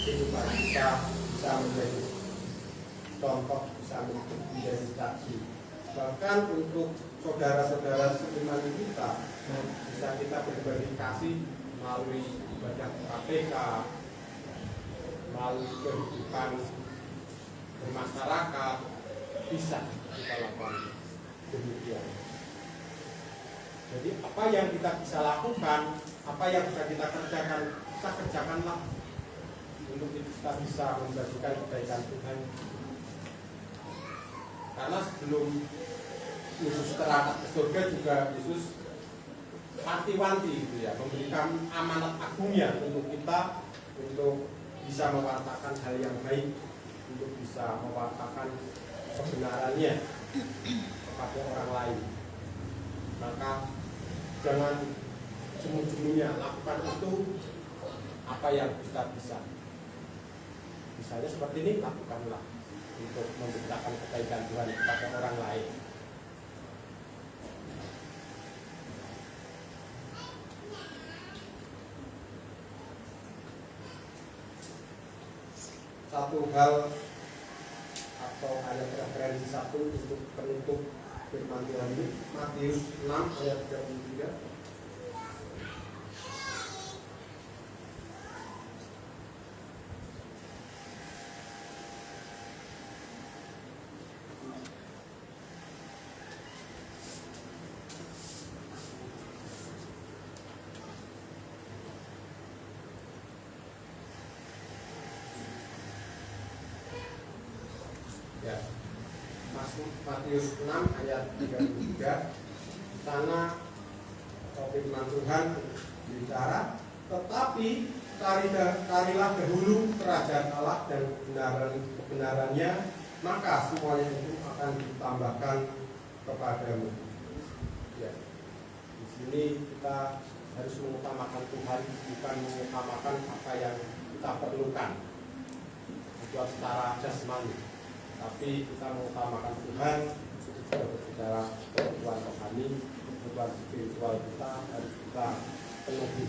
kehidupan kita bisa menjadi contoh, bisa menjadi saksi. Bahkan untuk saudara-saudara seiman kita, bisa kita berbagi kasih melalui ibadah KPK, melalui kehidupan bermasyarakat, bisa kita lakukan demikian. Jadi apa yang kita bisa lakukan, apa yang bisa kita kerjakan, kita kerjakanlah untuk kita bisa membagikan kebaikan Tuhan. Karena sebelum Yesus terangkat ke surga juga Yesus wanti-wanti gitu ya, memberikan amanat agungnya untuk kita, untuk bisa mewartakan hal yang baik, untuk bisa mewartakan kebenarannya kepada orang lain. Maka jangan semu-semunya lakukan itu apa yang kita bisa. Misalnya seperti ini, lakukanlah untuk memberitakan kebaikan Tuhan kepada orang lain. Satu hal atau ayat referensi satu untuk penutup firman Tuhan ini, Matius 6 ayat 33. Ya, Matius 6 ayat 33. Sana firman Tuhan bicara, tetapi carilah dahulu kerajaan Allah dan kebenarannya, maka semuanya itu akan ditambahkan kepadamu. Ya, di sini kita harus mengutamakan Tuhan, bukan mengutamakan apa yang kita perlukan buat secara jasmani, tapi kita mengutamakan Tuhan. Kita berbicara kebutuhan rohani, kebutuhan spiritual kita harus kita penuhi.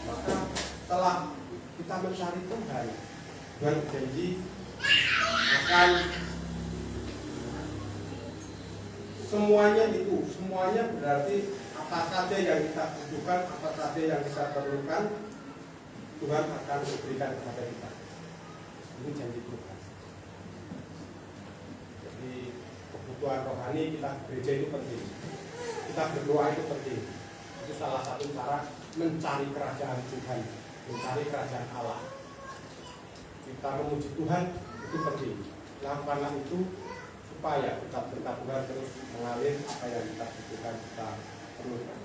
Maka setelah kita mencari Tuhan, Tuhan berjanji akan semuanya berarti apa saja yang kita butuhkan, apa saja yang kita perlukan, Tuhan akan berikan kepada kita. Ini janji Tuhan. Jadi kebutuhan rohani kita gereja itu penting. Kita berdoa itu penting. Itu salah satu cara mencari kerajaan Tuhan, mencari kerajaan Allah. Kita memuji Tuhan itu penting. Lakukanlah itu supaya berkat-berkat Tuhan terus mengalir apa yang kita butuhkan, kita perlukan.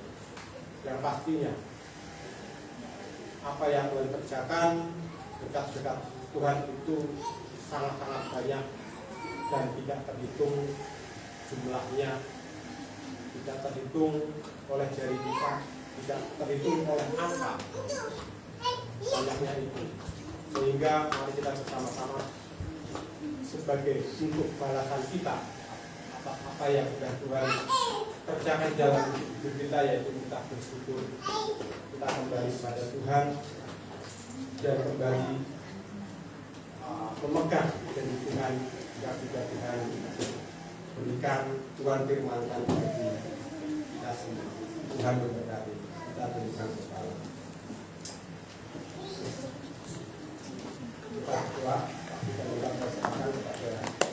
Yang pastinya apa yang Tuhan kerjakan, berkat-berkat Tuhan itu sangat-sangat banyak dan tidak terhitung jumlahnya, tidak terhitung oleh jari kita, tidak terhitung oleh angka banyaknya itu. Sehingga mari kita bersama-sama sebagai untuk balasan kita atas apa yang sudah Tuhan kerjakan dalam hidup kita, yaitu kita bersyukur, kita kembali kepada Tuhan dan kembali memegang janji Tuhan yang sudah Tuhan berikan, Tuhan firmankan bagi kita semua. Tuhan memberkati, kita berikan kepala. Kita doa, kita minta persembahan kepada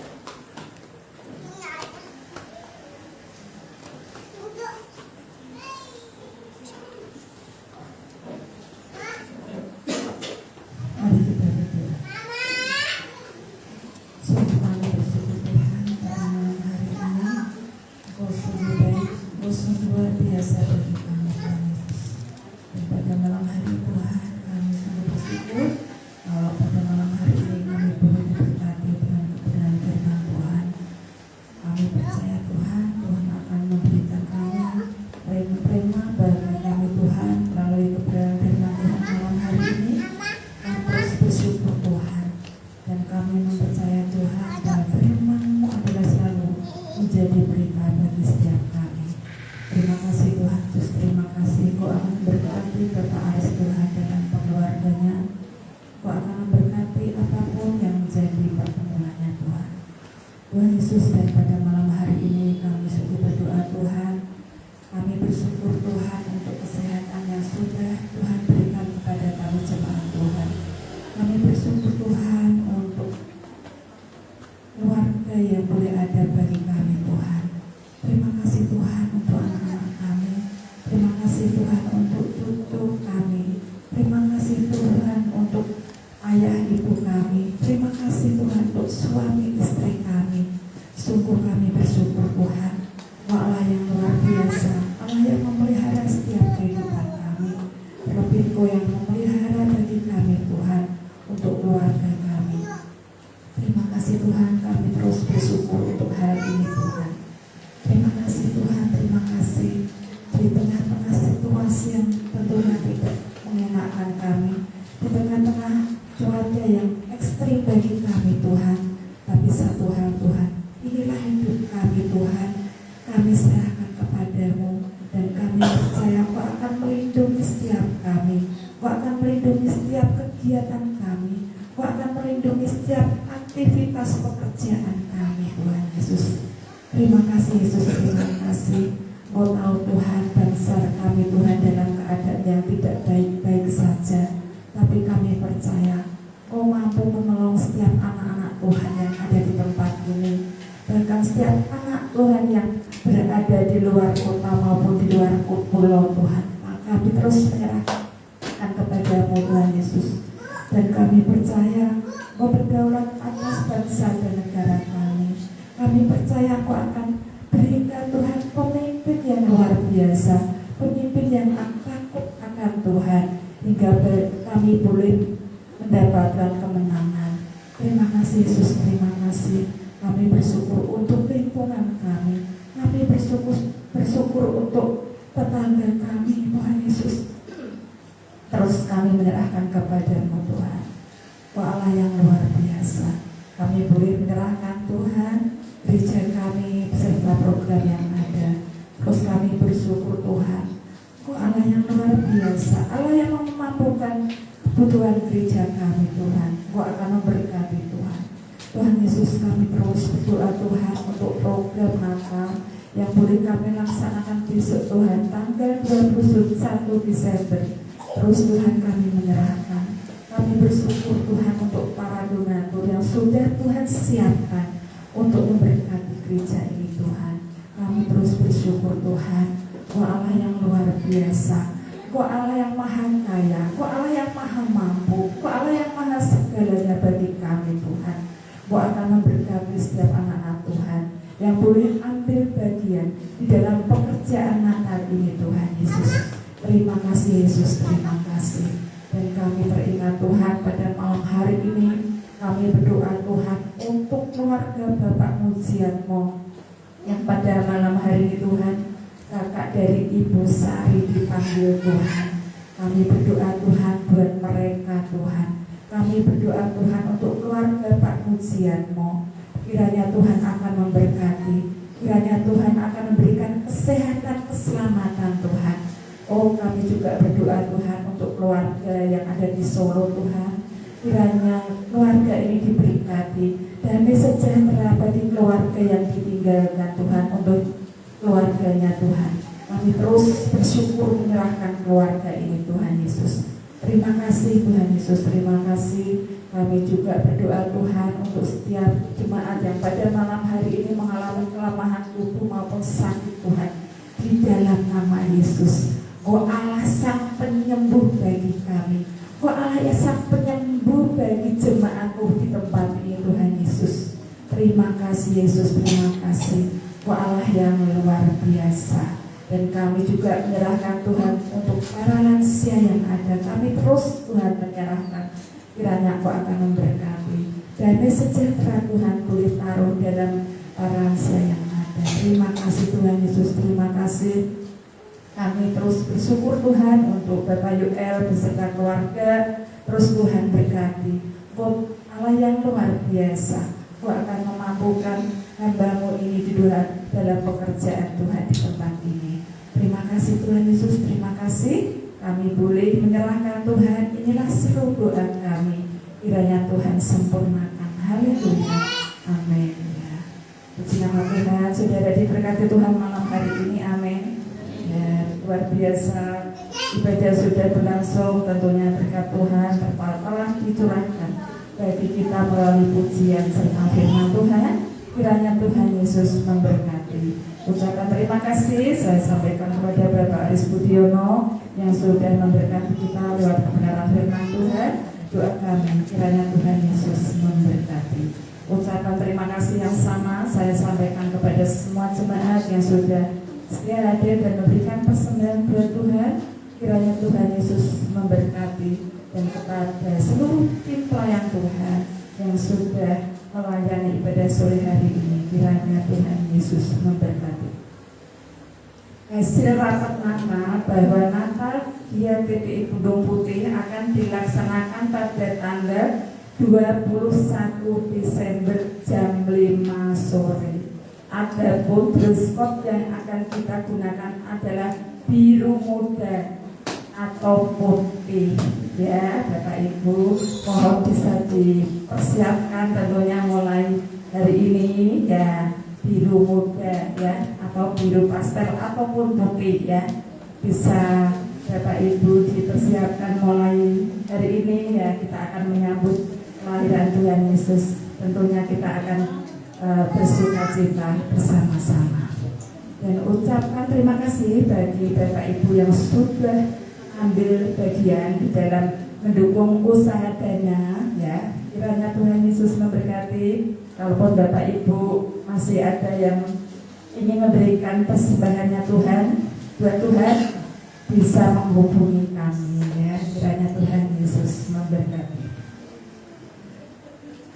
yang boleh kami laksanakan besok Tuhan tanggal 21 Desember. Terus Tuhan kami menyerahkan. Kami bersyukur Tuhan untuk para donatur yang sudah Tuhan siapkan untuk memberkati gereja ini Tuhan. Kami terus bersyukur Tuhan. Kau Allah yang luar biasa, Kau Allah yang maha kaya, Kau Allah yang maha mampu, Kau Allah yang maha segalanya bagi kami Tuhan. Kau akan memberkati setiap anak-anak Tuhan yang boleh ambil bagian di dalam pekerjaan Natal ini Tuhan Yesus. Terima kasih Yesus, terima kasih. Dan kami teringat Tuhan pada malam hari ini, kami berdoa Tuhan untuk keluarga Bapak Mujianmo yang pada malam hari ini Tuhan, kakak dari Ibu Sari dipanggil Tuhan. Kami berdoa Tuhan buat mereka Tuhan. Kami berdoa Tuhan untuk keluarga Pak Mujianmo. Kiranya Tuhan akan memberkati, kiranya Tuhan akan memberikan kesehatan, keselamatan Tuhan. Oh, kami juga berdoa Tuhan untuk keluarga yang ada di Solo Tuhan. Kiranya keluarga ini diberkati, damai sejahtera bagi keluarga yang ditinggalkan Tuhan untuk keluarganya Tuhan. Kami terus bersyukur menyerahkan keluarga ini Tuhan Yesus. Terima kasih Tuhan Yesus, terima kasih. Kami juga berdoa Tuhan untuk setiap jemaat yang pada malam hari ini mengalami kelemahan tubuh maupun sakit Tuhan. Di dalam nama Yesus, Oh Allah sang penyembuh bagi kami. Oh Allah ya sang penyembuh bagi jemaatmu di tempat ini Tuhan Yesus. Terima kasih Yesus, terima kasih. Oh Allah yang luar biasa. Dan kami juga menyerahkan Tuhan untuk para lansia yang ada. Kami terus Tuhan menyerahkan. Kiranya Kau akan memberkati. Damai sejahtera Tuhan boleh taruh dalam para lansia yang ada. Terima kasih Tuhan Yesus, terima kasih. Kami terus bersyukur Tuhan untuk Bapak Yuel beserta keluarga. Terus Tuhan berkati. Kau Allah yang luar biasa. Kau akan memampukan hamba-Mu ini di dalam pekerjaan Tuhan di tempat ini. Terima kasih Tuhan Yesus, terima kasih. Kami boleh menyerahkan Tuhan. Inilah seluruh doa kami. Kiranya Tuhan sempurnakan. Haleluya. Amin. Ya. Puji nama Tuhan. Saudara diberkati Tuhan malam hari ini. Amin. Ya, luar biasa. Ibadah sudah berlangsung. Tentunya berkat Tuhan telah dicurahkan bagi kita melalui pujian serta firman Tuhan. Kiranya Tuhan Yesus memberkati. Ucapan terima kasih saya sampaikan kepada Bapak Aris Budiono yang sudah memberkati kita lewat kebenaran firman Tuhan. Doa kami kiranya Tuhan Yesus memberkati. Ucapan terima kasih yang sama saya sampaikan kepada semua jemaat yang sudah setia hadir dan memberikan persembahan buat Tuhan. Kiranya Tuhan Yesus memberkati, dan kepada seluruh tim pelayan Tuhan yang sudah melayani ibadah sore hari ini, kiranya Tuhan Yesus memberkati. Hasil rapat Natal bahwa Natal di GPI Gunung Putih akan dilaksanakan pada tanggal 21 Desember jam 5 sore. Adapun dress code yang akan kita gunakan adalah biru muda atau putih. Ya, Bapak Ibu, mohon bisa dipersiapkan tentunya mulai hari ini ya, biru muda ya, atau biru pastel ataupun putih ya. Bisa Bapak Ibu dipersiapkan mulai hari ini ya, kita akan menyambut kelahiran Tuhan Yesus. Tentunya kita akan bersuka cita bersama-sama. Dan ucapkan terima kasih bagi Bapak Ibu yang sudah ambil bagian di dalam mendukung usaha dana ya. Kiranya Tuhan Yesus memberkati. Kalaupun Bapak Ibu masih ada yang ingin memberikan persembahannya Tuhan buat Tuhan, bisa menghubungi kami ya. Kiranya Tuhan Yesus memberkati.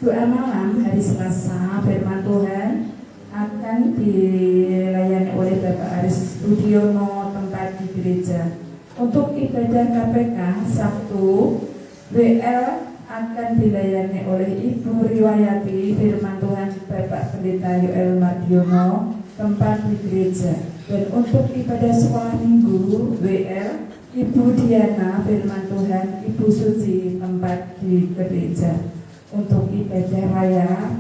Doa malam hari Selasa firman Tuhan akan dilayani oleh Bapak Aris Budiono tempat di gereja. Untuk ibadah KPK Sabtu, WL akan dilayani oleh Ibu Riwayati firman Tuhan Bapak Pendeta Yoel Mardiono tempat di gereja. Dan untuk ibadah sekolah minggu WL, Ibu Diana firman Tuhan Ibu Suci tempat di gereja. Untuk ibadah raya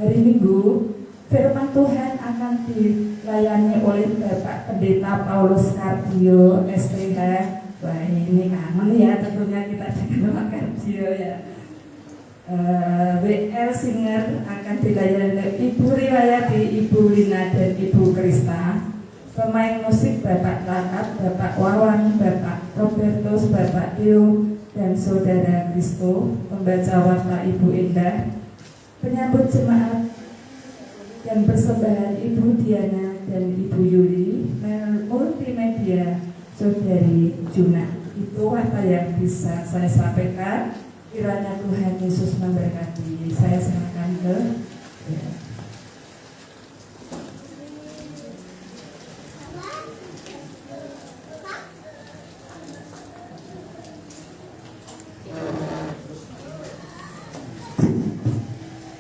hari Minggu Firman Tuhan akan dilayani oleh Bapak Pendeta Paulus Kardio SPH. Wah, ini kangen ya, tentunya kita dengan Pak Kardio ya. WL Singer akan dilayani oleh Ibu Riwayati, Ibu Lina, dan Ibu Krista. Pemain musik Bapak Lakat, Bapak Wawan, Bapak Robertus, Bapak Tio, dan Saudara Kristo. Pembaca warta Ibu Indah. Penyambut jemaat dan persembahan Ibu Diana dan Ibu Yuli. Multimedia Saudari Juna. Itu apa yang bisa saya sampaikan. Kiranya Tuhan Yesus memberkati. Saya serahkan ke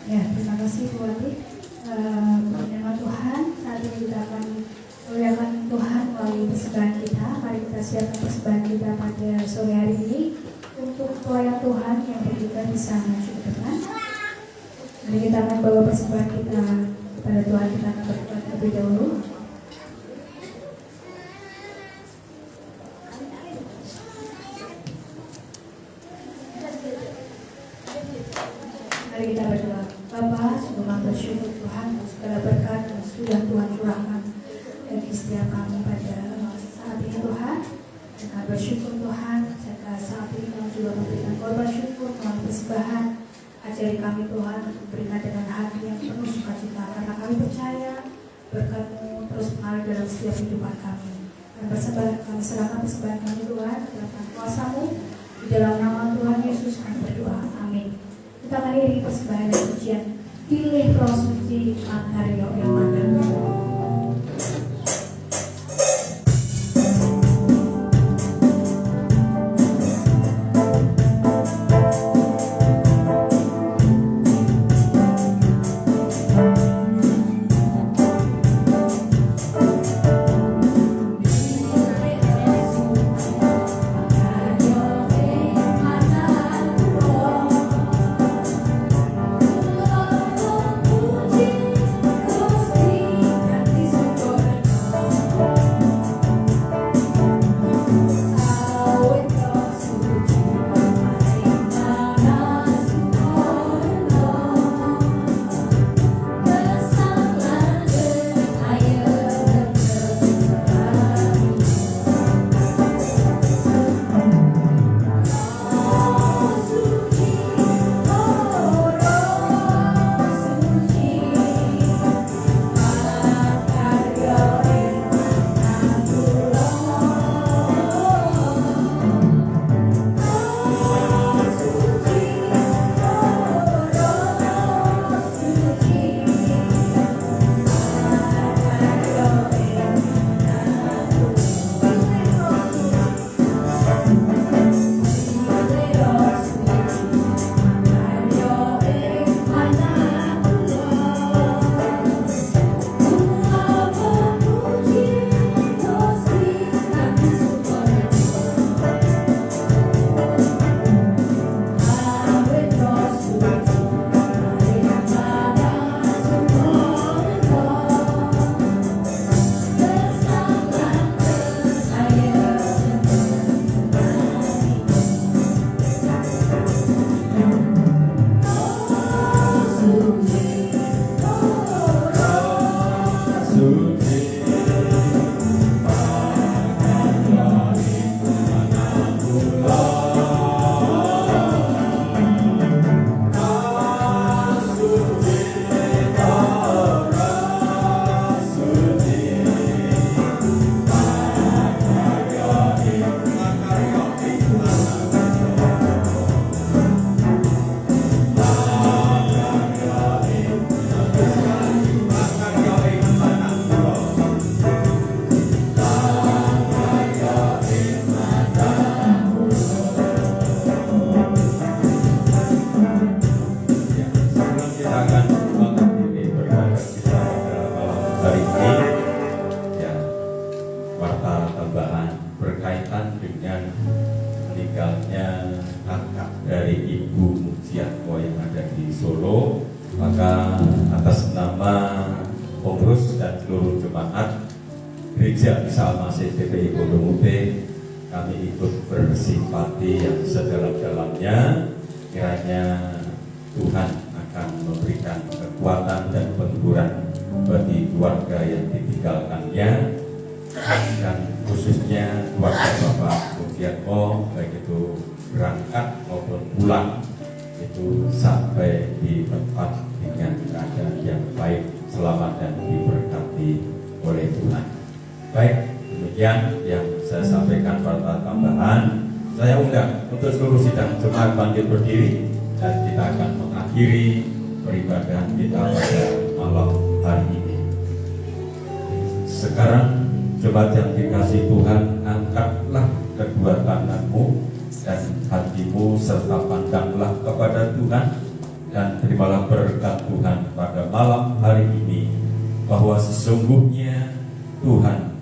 Ya, terima kasih Bu Wati. Nama Tuhan, saat ini kita akan muliakan Tuhan melalui persembahan kita. Mari kita siapkan persembahan kita pada sore hari ini untuk pelayan Tuhan yang berduka bisa maju ke depan. Mari kita akan bawa persembahan kita kepada Tuhan. Kita akan berdoa terlebih dahulu. Mari kita berdoa. Bapa, sungguh kami bersyukur Tuhan atas segala berkat yang sudah Tuhan curahkan bagi setiap kami pada saat ini Tuhan. Dan kami bersyukur Tuhan, serta saat ini kami juga memberikan korban syukur melalui persembahan. Ajari kami Tuhan untuk berikan dengan hati yang penuh sukacita, karena kami percaya berkat-Mu terus mengalir dalam setiap kehidupan kami. Dan persembahan kami serahkan persembahan kami Tuhan dalam kuasa-Mu. Di dalam nama Tuhan Yesus kami berdoa. Amin. Kita mengiringi persembahan dan pujian Pilih Roh Suci Makaryo yang Maha. berkaitan dengan meninggalnya kakak dari Ibu Mujiatmo yang ada di Solo, maka atas nama pengurus dan seluruh jemaat Gereja Isa Al-Masih TPI Gunung Mute, kami ikut bersimpati yang sedalam-dalamnya. Kiranya Tuhan akan memberikan kekuatan dan penghiburan bagi keluarga yang ditinggalkannya, dan khususnya keluarga Bapak Mujiatmo, baik itu berangkat maupun pulang, itu sampai di tempat dengan keadaan yang baik, selamat dan diberkati oleh Tuhan. Baik, demikian yang saya sampaikan. Pada tambahan, saya undang untuk seluruh sidang jemaat bangkit berdiri, dan kita akan mengakhiri peribadahan kita pada malam hari ini. Sekarang jemaat yang dikasihi Tuhan, angkatlah kedua tanganmu dan hatimu serta pandanglah kepada Tuhan, dan terimalah berkat Tuhan pada malam hari ini, bahwa sesungguhnya Tuhan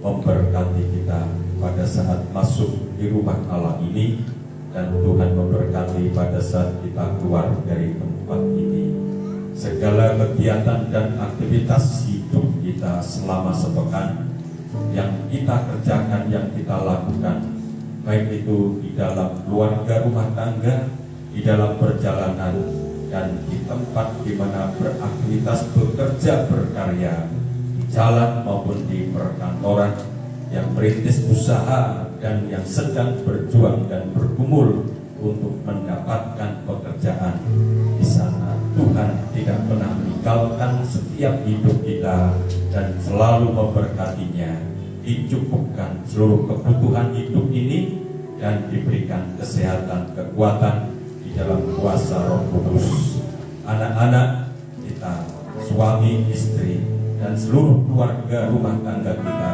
memberkati kita pada saat masuk di rumah Allah ini, dan Tuhan memberkati pada saat kita keluar dari tempat ini. Segala kegiatan dan aktivitas hidup kita selama sepekan yang kita kerjakan, yang kita lakukan, baik itu di dalam keluarga, rumah tangga, di dalam perjalanan, dan di tempat di mana beraktivitas, bekerja, berkarya, di jalan maupun di perkantoran, yang merintis usaha dan yang sedang berjuang dan bergumul untuk mendapatkan pekerjaan di sana. Tuhan tidak pernah meninggalkan setiap hidup kita dan selalu memberkatinya, dicukupkan seluruh kebutuhan hidup ini, dan diberikan kesehatan, kekuatan di dalam kuasa Roh Kudus. Anak-anak kita, suami, istri, dan seluruh keluarga rumah tangga kita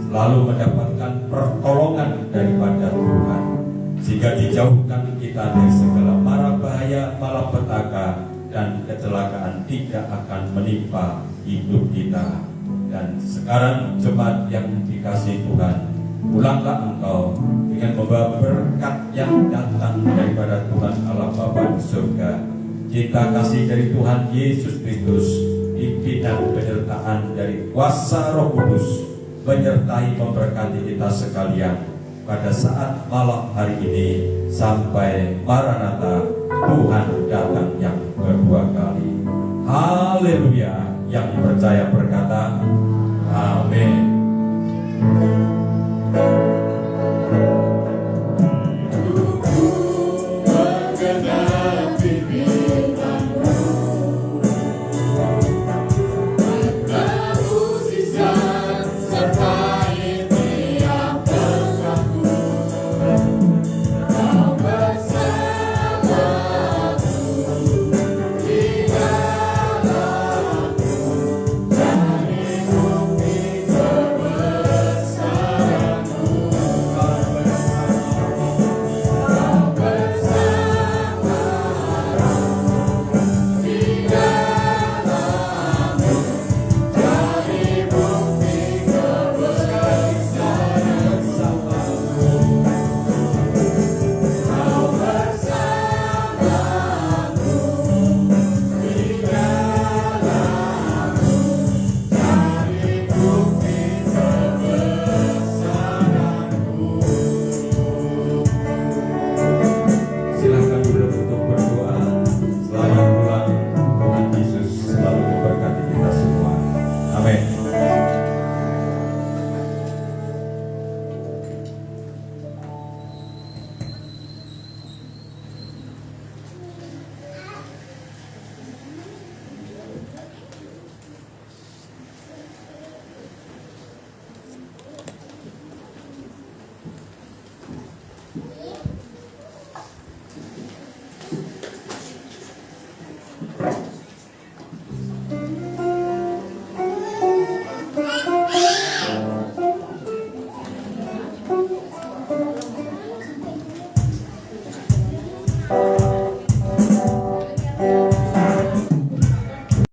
selalu mendapatkan pertolongan daripada Tuhan, sehingga dijauhkan kita dari segala mara bahaya, malapetaka, dan kecelakaan tidak akan menimpa hidup kita. Dan sekarang jemaat yang dikasihi Tuhan, pulanglah engkau dengan membawa berkat yang datang daripada Tuhan Allah Bapa di surga, cinta kasih dari Tuhan Yesus Kristus, pimpinan penyertaan dari kuasa Roh Kudus menyertai memberkati kita sekalian pada saat malam hari ini sampai Maranatha, Tuhan datang yang kedua kali. Haleluya. Yang percaya berkata amin.